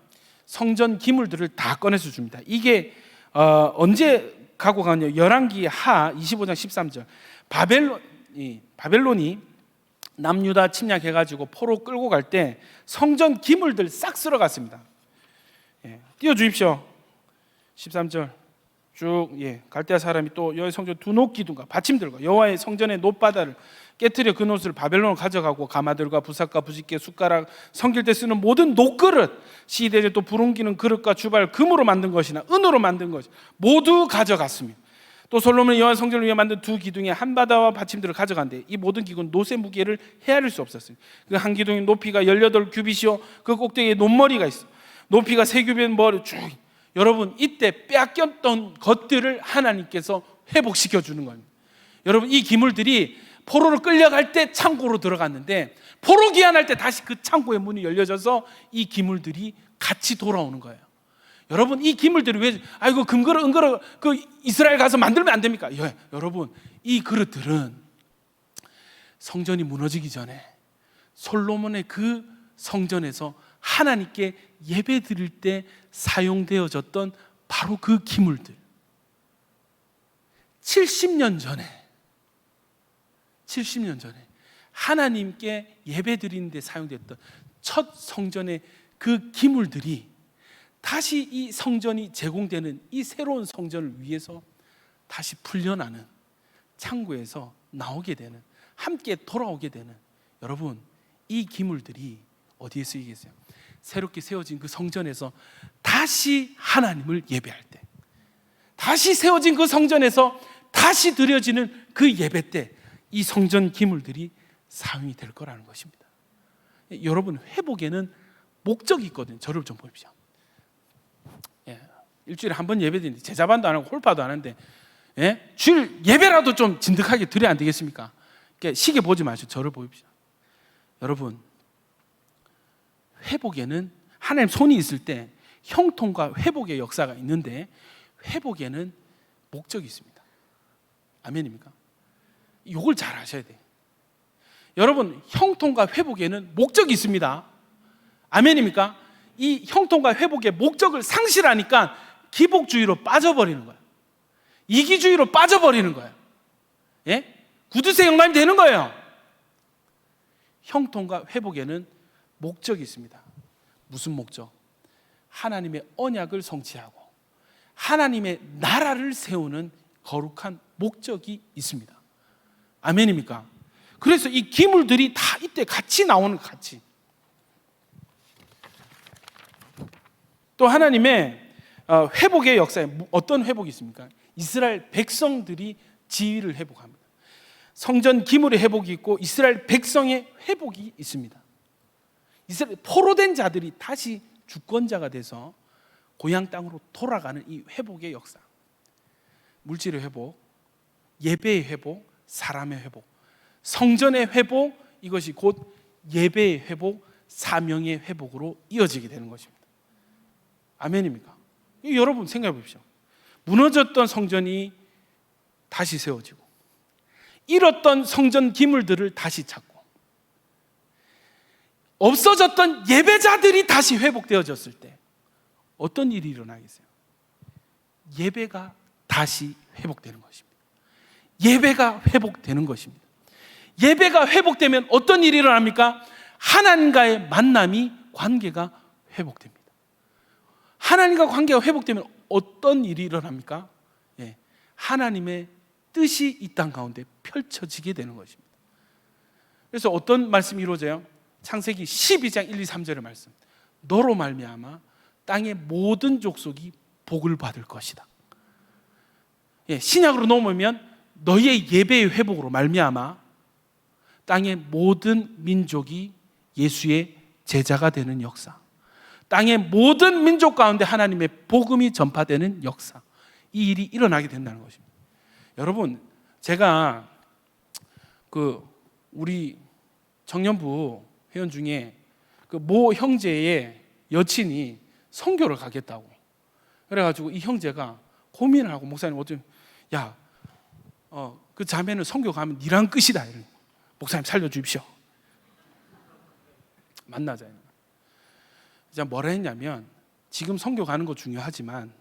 성전 기물들을 다 꺼내서 줍니다. 이게 언제 가고 가냐? 열왕기 하 25장 13절 바벨론이 남유다 침략해가지고 포로 끌고 갈 때 성전 기물들 싹 쓸어갔습니다. 띄워주십시오. 13절 쭉. 갈대아 사람이 또 여호와의 성전 두 녹기둥과 받침들과 여호와의 성전의 놋바다를 깨트려 그 놋을 바벨론으로 가져가고 가마들과 부삭과 부식개 숟가락 섬길 때 쓰는 모든 녹그릇 시대에 또 부릉기는 그릇과 주발 금으로 만든 것이나 은으로 만든 것 모두 가져갔습니다. 또 솔로몬이 여호와 성전을 위해 만든 두 기둥의 한 바다와 받침들을 가져간대. 이 모든 기구는 놋의 무게를 헤아릴 수 없었어요. 그 한 기둥의 높이가 18규빗이요 그 꼭대기에 놋머리가 있어. 높이가 3규빗 머리 쭉. 여러분 이때 빼앗겼던 것들을 하나님께서 회복시켜 주는 겁니다. 여러분 이 기물들이 포로로 끌려갈 때 창고로 들어갔는데 포로 귀환할 때 다시 그 창고의 문이 열려져서 이 기물들이 같이 돌아오는 거예요. 여러분 이 기물들이 왜 아이고 금그릇 은그릇 그 이스라엘 가서 만들면 안 됩니까? 여러분 이 그릇들은 성전이 무너지기 전에 솔로몬의 그 성전에서 하나님께 예배 드릴 때 사용되어졌던 바로 그 기물들. 70년 전에 하나님께 예배 드리는데 사용됐던 첫 성전의 그 기물들이 다시 이 성전이 제공되는 이 새로운 성전을 위해서 다시 풀려나는 창고에서 나오게 되는, 함께 돌아오게 되는, 여러분 이 기물들이 어디에 쓰이겠어요? 새롭게 세워진 그 성전에서 다시 하나님을 예배할 때, 다시 세워진 그 성전에서 다시 드려지는 그 예배 때 이 성전 기물들이 사용이 될 거라는 것입니다. 여러분 회복에는 목적이 있거든요. 저를 좀 보십시오. 일주일에 한 번 예배드리는데 제자반도 안 하고 홀파도 안 하는데 주일 예배라도 좀 진득하게 드려야 안 되겠습니까? 시계 보지 마시고 저를 보십시오. 여러분 회복에는 하나님 손이 있을 때 형통과 회복의 역사가 있는데 회복에는 목적이 있습니다. 아멘입니까? 이걸 잘 아셔야 돼요. 여러분 형통과 회복에는 목적이 있습니다. 아멘입니까? 이 형통과 회복의 목적을 상실하니까 기복주의로 빠져버리는 거예요. 이기주의로 빠져버리는 거예요. 구두쇠 영감이 되는 거예요. 형통과 회복에는 목적이 있습니다. 무슨 목적? 하나님의 언약을 성취하고 하나님의 나라를 세우는 거룩한 목적이 있습니다. 아멘입니까? 그래서 이 기물들이 다 이때 같이 나오는 같이. 또 하나님의 회복의 역사에 어떤 회복이 있습니까? 이스라엘 백성들이 지위를 회복합니다. 성전 기물의 회복이 있고 이스라엘 백성의 회복이 있습니다. 이스라엘 포로된 자들이 다시 주권자가 돼서 고향 땅으로 돌아가는 이 회복의 역사. 물질의 회복, 예배의 회복, 사람의 회복, 성전의 회복, 이것이 곧 예배의 회복, 사명의 회복으로 이어지게 되는 것입니다. 아멘입니까? 여러분 생각해 보십시오. 무너졌던 성전이 다시 세워지고 잃었던 성전 기물들을 다시 찾고 없어졌던 예배자들이 다시 회복되어졌을 때 어떤 일이 일어나겠어요? 예배가 다시 회복되는 것입니다. 예배가 회복되는 것입니다. 예배가 회복되면 어떤 일이 일어납니까? 하나님과의 만남이, 관계가 회복됩니다. 하나님과 관계가 회복되면 어떤 일이 일어납니까? 하나님의 뜻이 이 땅 가운데 펼쳐지게 되는 것입니다. 그래서 어떤 말씀이 이루어져요? 창세기 12장 1, 2, 3절의 말씀. 너로 말미암아 땅의 모든 족속이 복을 받을 것이다. 신약으로 넘으면 너희의 예배의 회복으로 말미암아 땅의 모든 민족이 예수의 제자가 되는 역사, 땅의 모든 민족 가운데 하나님의 복음이 전파되는 역사, 이 일이 일어나게 된다는 것입니다. 여러분, 제가 우리 청년부 회원 중에 모 형제의 여친이 선교를 가겠다고 그래가지고 이 형제가 고민을 하고, 목사님 어쩌면 그 자매는 선교 가면 니랑 끝이다. 목사님 살려주십시오. 만나자. 이제 뭐라 했냐면, 지금 선교 가는 거 중요하지만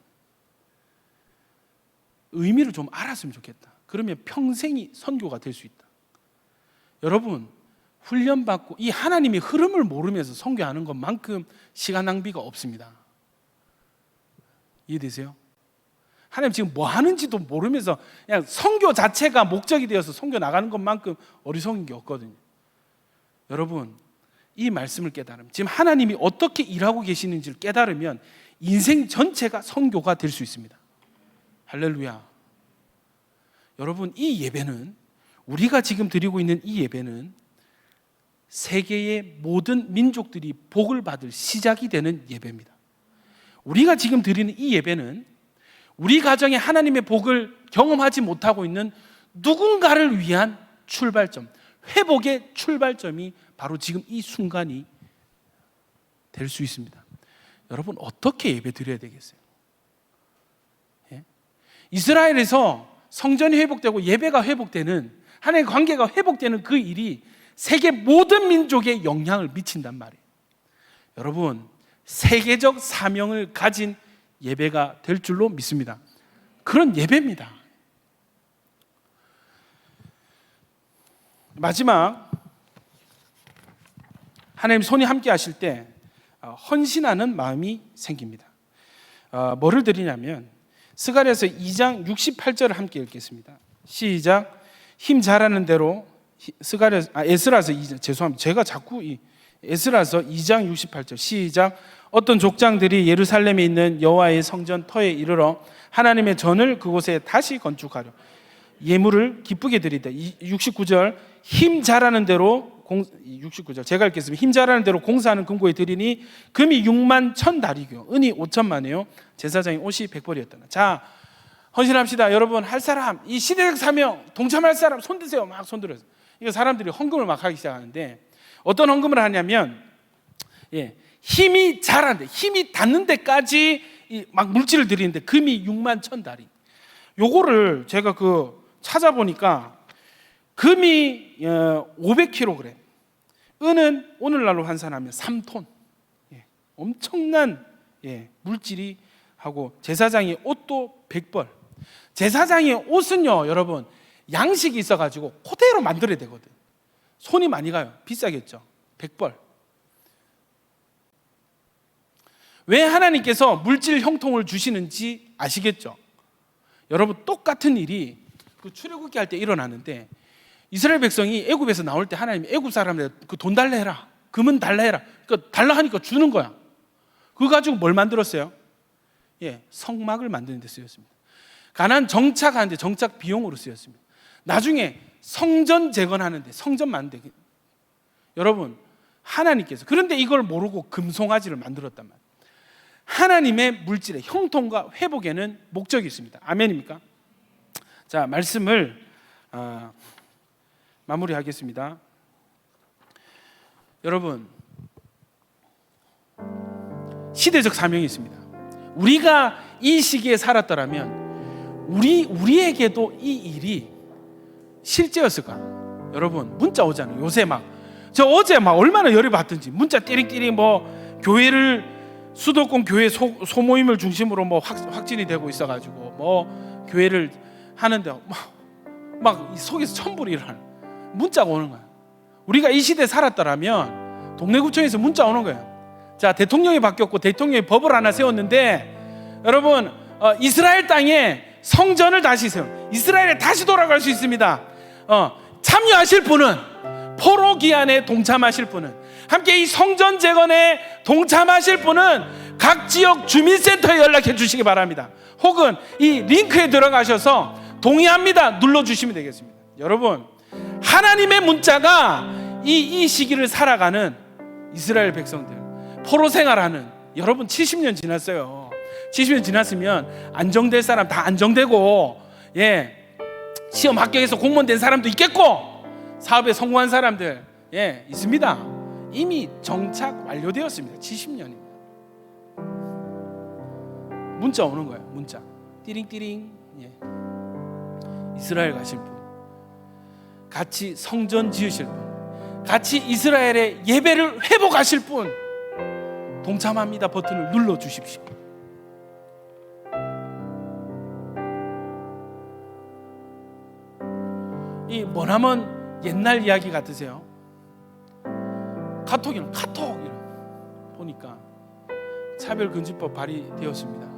의미를 좀 알았으면 좋겠다. 그러면 평생이 선교가 될 수 있다. 여러분, 훈련받고 이 하나님의 흐름을 모르면서 선교하는 것만큼 시간 낭비가 없습니다. 이해되세요? 하나님 지금 뭐 하는지도 모르면서 그냥 선교 자체가 목적이 되어서 선교 나가는 것만큼 어리석은 게 없거든요. 여러분, 이 말씀을 깨달으면, 지금 하나님이 어떻게 일하고 계시는지를 깨달으면 인생 전체가 선교가 될 수 있습니다. 할렐루야. 여러분, 이 예배는, 우리가 지금 드리고 있는 이 예배는 세계의 모든 민족들이 복을 받을 시작이 되는 예배입니다. 우리가 지금 드리는 이 예배는 우리 가정에 하나님의 복을 경험하지 못하고 있는 누군가를 위한 출발점, 회복의 출발점이 바로 지금 이 순간이 될 수 있습니다. 여러분, 어떻게 예배 드려야 되겠어요? 이스라엘에서 성전이 회복되고 예배가 회복되는, 하나님의 관계가 회복되는 그 일이 세계 모든 민족에 영향을 미친단 말이에요. 여러분, 세계적 사명을 가진 예배가 될 줄로 믿습니다. 그런 예배입니다. 마지막, 하나님 손이 함께 하실 때 헌신하는 마음이 생깁니다. 뭐를 드리냐면, 스가랴서 2장 68절을 함께 읽겠습니다. 시작. 힘 잘하는 대로, 에스라서 2장, 죄송합니다. 제가 자꾸 에스라서 2장 68절 시작. 어떤 족장들이 예루살렘에 있는 여호와의 성전 터에 이르러 하나님의 전을 그곳에 다시 건축하려 예물을 기쁘게 드리되. 69절, 힘 잘하는 대로 69절 제가 읽겠습니다. 힘 잘하는 대로 공사하는 금고에 드리니 금이 6만 1,000다리교, 은이 5천만이요, 제사장이 옷이 100벌이었다. 자, 헌신합시다. 여러분, 할 사람, 이 시대적 사명 동참할 사람 손 드세요. 막 손 들어서. 이거 사람들이 헌금을 막 하기 시작하는데, 어떤 헌금을 하냐면, 힘이 잘하는데, 힘이 닿는 데까지 막 물질을 드리는데 금이 6만 1,000다리. 요거를 제가 찾아보니까 금이 500kg, 은은 오늘날로 환산하면 3톤. 엄청난 물질이 하고, 제사장의 옷도 100벌. 제사장의 옷은요, 여러분, 양식이 있어가지고 그대로 만들어야 되거든. 손이 많이 가요. 비싸겠죠. 100벌. 왜 하나님께서 물질 형통을 주시는지 아시겠죠? 여러분, 똑같은 일이 그 출애굽기 할 때 일어나는데, 이스라엘 백성이 애굽에서 나올 때 하나님이 애굽 사람들 그 돈 달라 해라, 금은 달라 해라. 그러니까 달라 하니까 주는 거야. 그거 가지고 뭘 만들었어요? 성막을 만드는 데 쓰였습니다. 가나안 정착하는데 정착 비용으로 쓰였습니다. 나중에 성전 재건하는데, 성전 만드는데, 여러분, 하나님께서, 그런데 이걸 모르고 금송아지를 만들었단 말이에요. 하나님의 물질의 형통과 회복에는 목적이 있습니다. 아멘입니까? 자, 말씀을 마무리하겠습니다. 여러분, 시대적 사명이 있습니다. 우리가 이 시기에 살았더라면 우리에게도 이 일이 실제였을까? 여러분, 문자 오잖아요. 요새 저 어제 얼마나 열이 받든지 문자 띠링띠링 교회를 수도권 교회 소모임을 중심으로 확진이 되고 있어가지고 교회를 하는데 막 속에서 천불이 일어나는 문자가 오는 거야. 우리가 이 시대에 살았더라면 동네구청에서 문자 오는 거예요. 자, 대통령이 바뀌었고 대통령이 법을 하나 세웠는데, 여러분, 이스라엘 땅에 성전을 다시 세워, 이스라엘에 다시 돌아갈 수 있습니다. 참여하실 분은, 포로 기한에 동참하실 분은, 함께 이 성전 재건에 동참하실 분은 각 지역 주민센터에 연락해 주시기 바랍니다. 혹은 이 링크에 들어가셔서 동의합니다 눌러주시면 되겠습니다. 여러분, 하나님의 문자가 이 시기를 살아가는 이스라엘 백성들, 포로 생활하는 여러분, 70년 지났어요. 70년 지났으면 안정될 사람 다 안정되고, 시험 합격해서 공무원 된 사람도 있겠고, 사업에 성공한 사람들 있습니다. 이미 정착 완료되었습니다. 70년입니다. 문자 오는 거예요. 문자 띠링띠링. 이스라엘 가실 분, 같이 성전 지으실 분, 같이 이스라엘의 예배를 회복하실 분, 동참합니다 버튼을 눌러 주십시오. 이 머나먼 옛날 이야기 같으세요? 카톡 보니까 차별금지법 발의되었습니다.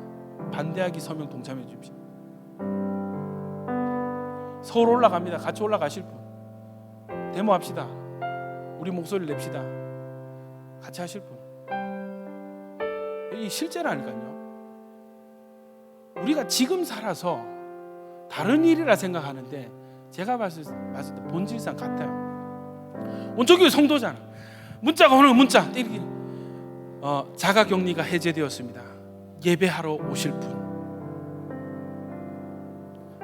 반대하기 서명 동참해 주십시오. 서울 올라갑니다. 같이 올라가실 분, 데모합시다. 우리 목소리를 냅시다. 같이 하실 분. 이 실제라니까요. 우리가 지금 살아서 다른 일이라 생각하는데, 제가 봤을 때 본질상 같아요. 온종교회 성도잖아. 문자가 오는 문자 때리기. 자가격리가 해제되었습니다. 예배하러 오실 분.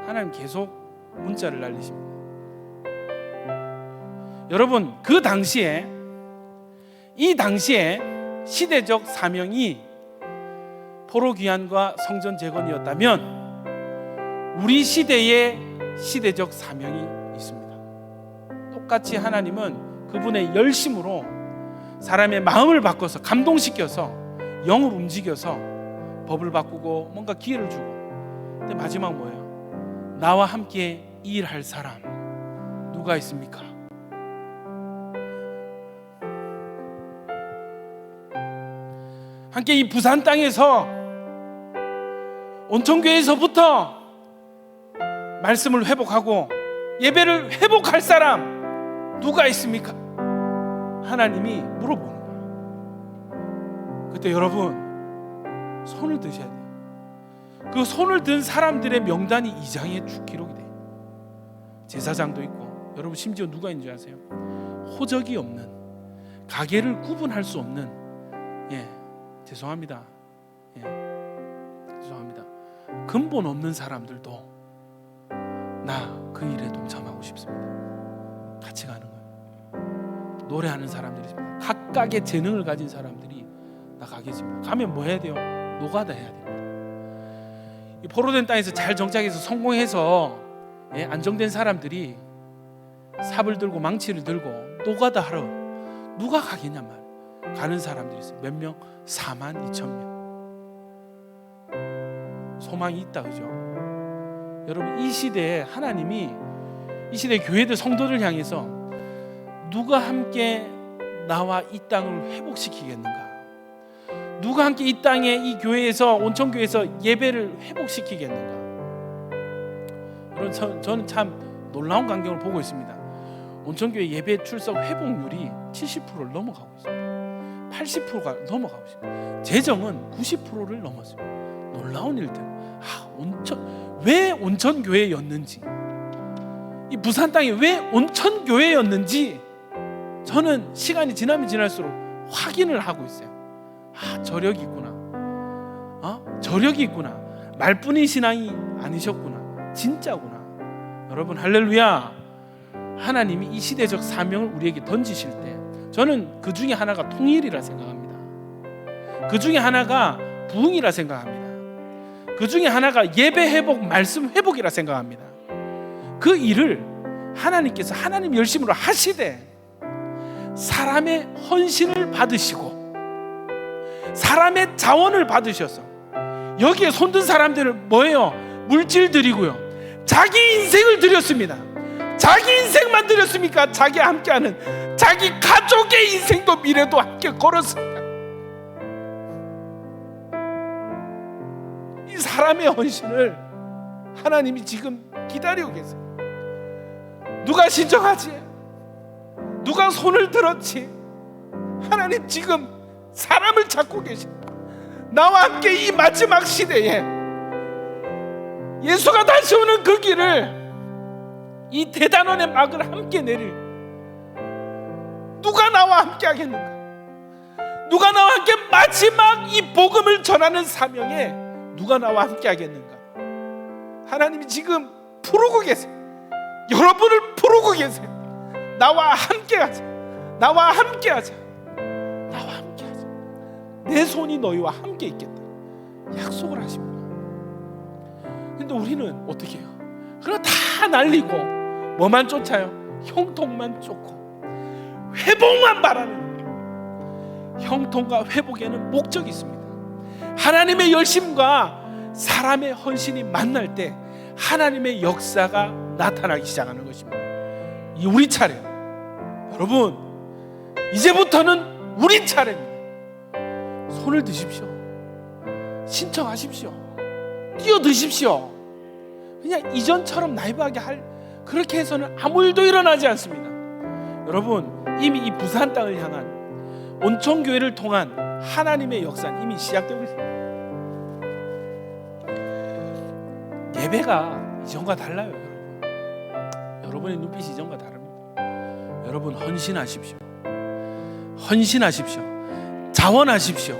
하나님 계속 문자를 날리십니다. 여러분, 이 당시에 시대적 사명이 포로 귀환과 성전 재건이었다면, 우리 시대에 시대적 사명이 있습니다. 똑같이 하나님은 그분의 열심으로 사람의 마음을 바꿔서, 감동시켜서, 영을 움직여서 법을 바꾸고 뭔가 기회를 주고. 근데 마지막 뭐예요? 나와 함께 이 일할 사람 누가 있습니까? 함께 이 부산 땅에서, 온천교회에서부터 말씀을 회복하고 예배를 회복할 사람 누가 있습니까? 하나님이 물어보는 거예요. 그때 여러분, 손을 드셔야 돼요. 그 손을 든 사람들의 명단이 2장에 쭉 기록이 돼요. 제사장도 있고, 여러분 심지어 누가 있는지 아세요? 호적이 없는, 가게를 구분할 수 없는, 죄송합니다. 죄송합니다. 근본 없는 사람들도 나 그 일에 동참하고 싶습니다. 같이 가는 거예요. 노래하는 사람들이 있습니다. 각각의 재능을 가진 사람들이 나 가겠습니다. 가면 뭐 해야 돼요? 노가다 해야 됩니다. 이 포로된 땅에서 잘 정착해서 성공해서 안정된 사람들이 삽을 들고 망치를 들고 노가다 하러 누가 가겠냔 말. 가는 사람들이 있어요. 몇 명? 42,000명. 소망이 있다, 그죠? 여러분, 이 시대에 하나님이 이 시대 교회들 성도들 향해서 누가 함께 나와 이 땅을 회복시키겠는가? 누가 함께 이 땅에 이 교회에서 온천교회에서 예배를 회복시키겠는가? 저는 참 놀라운 광경을 보고 있습니다. 온천교회 예배 출석 회복률이 70%를 넘어가고 있습니다. 80%가 넘어가고 있습니다. 재정은 90%를 넘었습니다. 놀라운 일들. 왜 온천교회였는지, 이 부산 땅이 왜 온천교회였는지 저는 시간이 지나면 지날수록 확인을 하고 있어요. 저력이 있구나. 저력이 있구나. 말뿐인 신앙이 아니셨구나. 진짜구나. 여러분, 할렐루야. 하나님이 이 시대적 사명을 우리에게 던지실 때 저는 그 중에 하나가 통일이라 생각합니다. 그 중에 하나가 부흥이라 생각합니다. 그 중에 하나가 예배 회복, 말씀 회복이라 생각합니다. 그 일을 하나님께서 하나님 열심으로 하시되 사람의 헌신을 받으시고 사람의 자원을 받으셔서 여기에 손든 사람들을 뭐예요? 물질 드리고요, 자기 인생을 드렸습니다. 자기 인생만 드렸습니까? 자기 함께하는 자기 가족의 인생도 미래도 함께 걸었습니다. 이 사람의 헌신을 하나님이 지금 기다리고 계세요. 누가 신청하지? 누가 손을 들었지? 하나님 지금 사람을 찾고 계십니다. 나와 함께 이 마지막 시대에 예수가 다시 오는 그 길을, 이 대단원의 막을 함께 내릴, 누가 나와 함께 하겠는가? 누가 나와 함께 마지막 이 복음을 전하는 사명에 누가 나와 함께 하겠는가? 하나님이 지금 부르고 계세요. 여러분을 부르고 계세요. 나와 함께 하자. 나와 함께 하자. 나와 함께 하자. 내 손이 너희와 함께 있겠다 약속을 하십니다. 근데 우리는 어떻게 해요? 그럼 다 날리고 뭐만 쫓아요? 형통만 쫓고 회복만 바라는. 형통과 회복에는 목적이 있습니다. 하나님의 열심과 사람의 헌신이 만날 때 하나님의 역사가 나타나기 시작하는 것입니다. 이 우리 차례. 여러분, 이제부터는 우리 차례입니다. 손을 드십시오. 신청하십시오. 뛰어드십시오. 그냥 이전처럼 나이브하게 그렇게 해서는 아무 일도 일어나지 않습니다. 여러분, 이미 이 부산 땅을 향한 온천교회를 통한 하나님의 역사는 이미 시작되고 있습니다. 예배가 이전과 달라요. 여러분의 눈빛이 이전과 다릅니다. 여러분, 헌신하십시오. 헌신하십시오. 자원하십시오.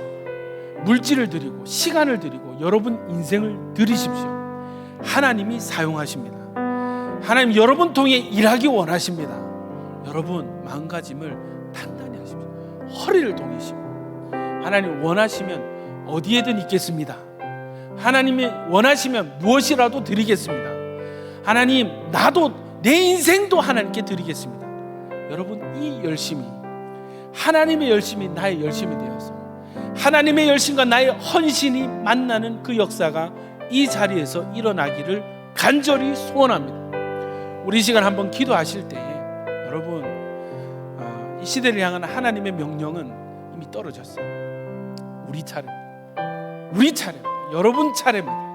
물질을 드리고 시간을 드리고 여러분 인생을 드리십시오. 하나님이 사용하십니다. 하나님 여러분 통해 일하기 원하십니다. 여러분 마음가짐을 단단히 하십시오. 허리를 동이시고 하나님 원하시면 어디에든 있겠습니다. 하나님이 원하시면 무엇이라도 드리겠습니다. 하나님, 나도 내 인생도 하나님께 드리겠습니다. 여러분, 이 열심이 하나님의 열심이 나의 열심이 되어서 하나님의 열심과 나의 헌신이 만나는 그 역사가 이 자리에서 일어나기를 간절히 소원합니다. 우리 시간 한번 기도하실 때에 여러분, 이 시대를 향한 하나님의 명령은 이미 떨어졌어요. 우리 차례입니다. 우리 차례입니다. 여러분 차례입니다.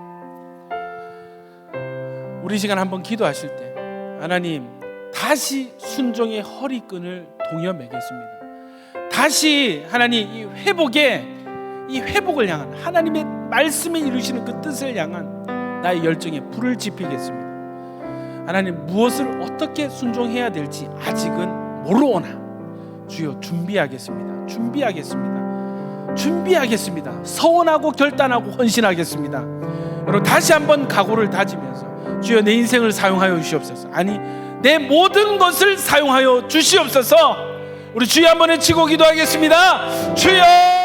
우리 시간 한번 기도하실 때 하나님, 다시 순종의 허리끈을 동여 매겠습니다. 다시 하나님 이 회복을 향한 하나님의 말씀에 이루시는 그 뜻을 향한 나의 열정에 불을 지피겠습니다. 하나님, 무엇을 어떻게 순종해야 될지 아직은 모르오나 주여 준비하겠습니다. 준비하겠습니다. 서원하고 결단하고 헌신하겠습니다. 여러분, 다시 한번 각오를 다지면서 주여 내 인생을 사용하여 주시옵소서. 아니, 내 모든 것을 사용하여 주시옵소서. 우리 주여 한번 외치고 기도하겠습니다. 주여.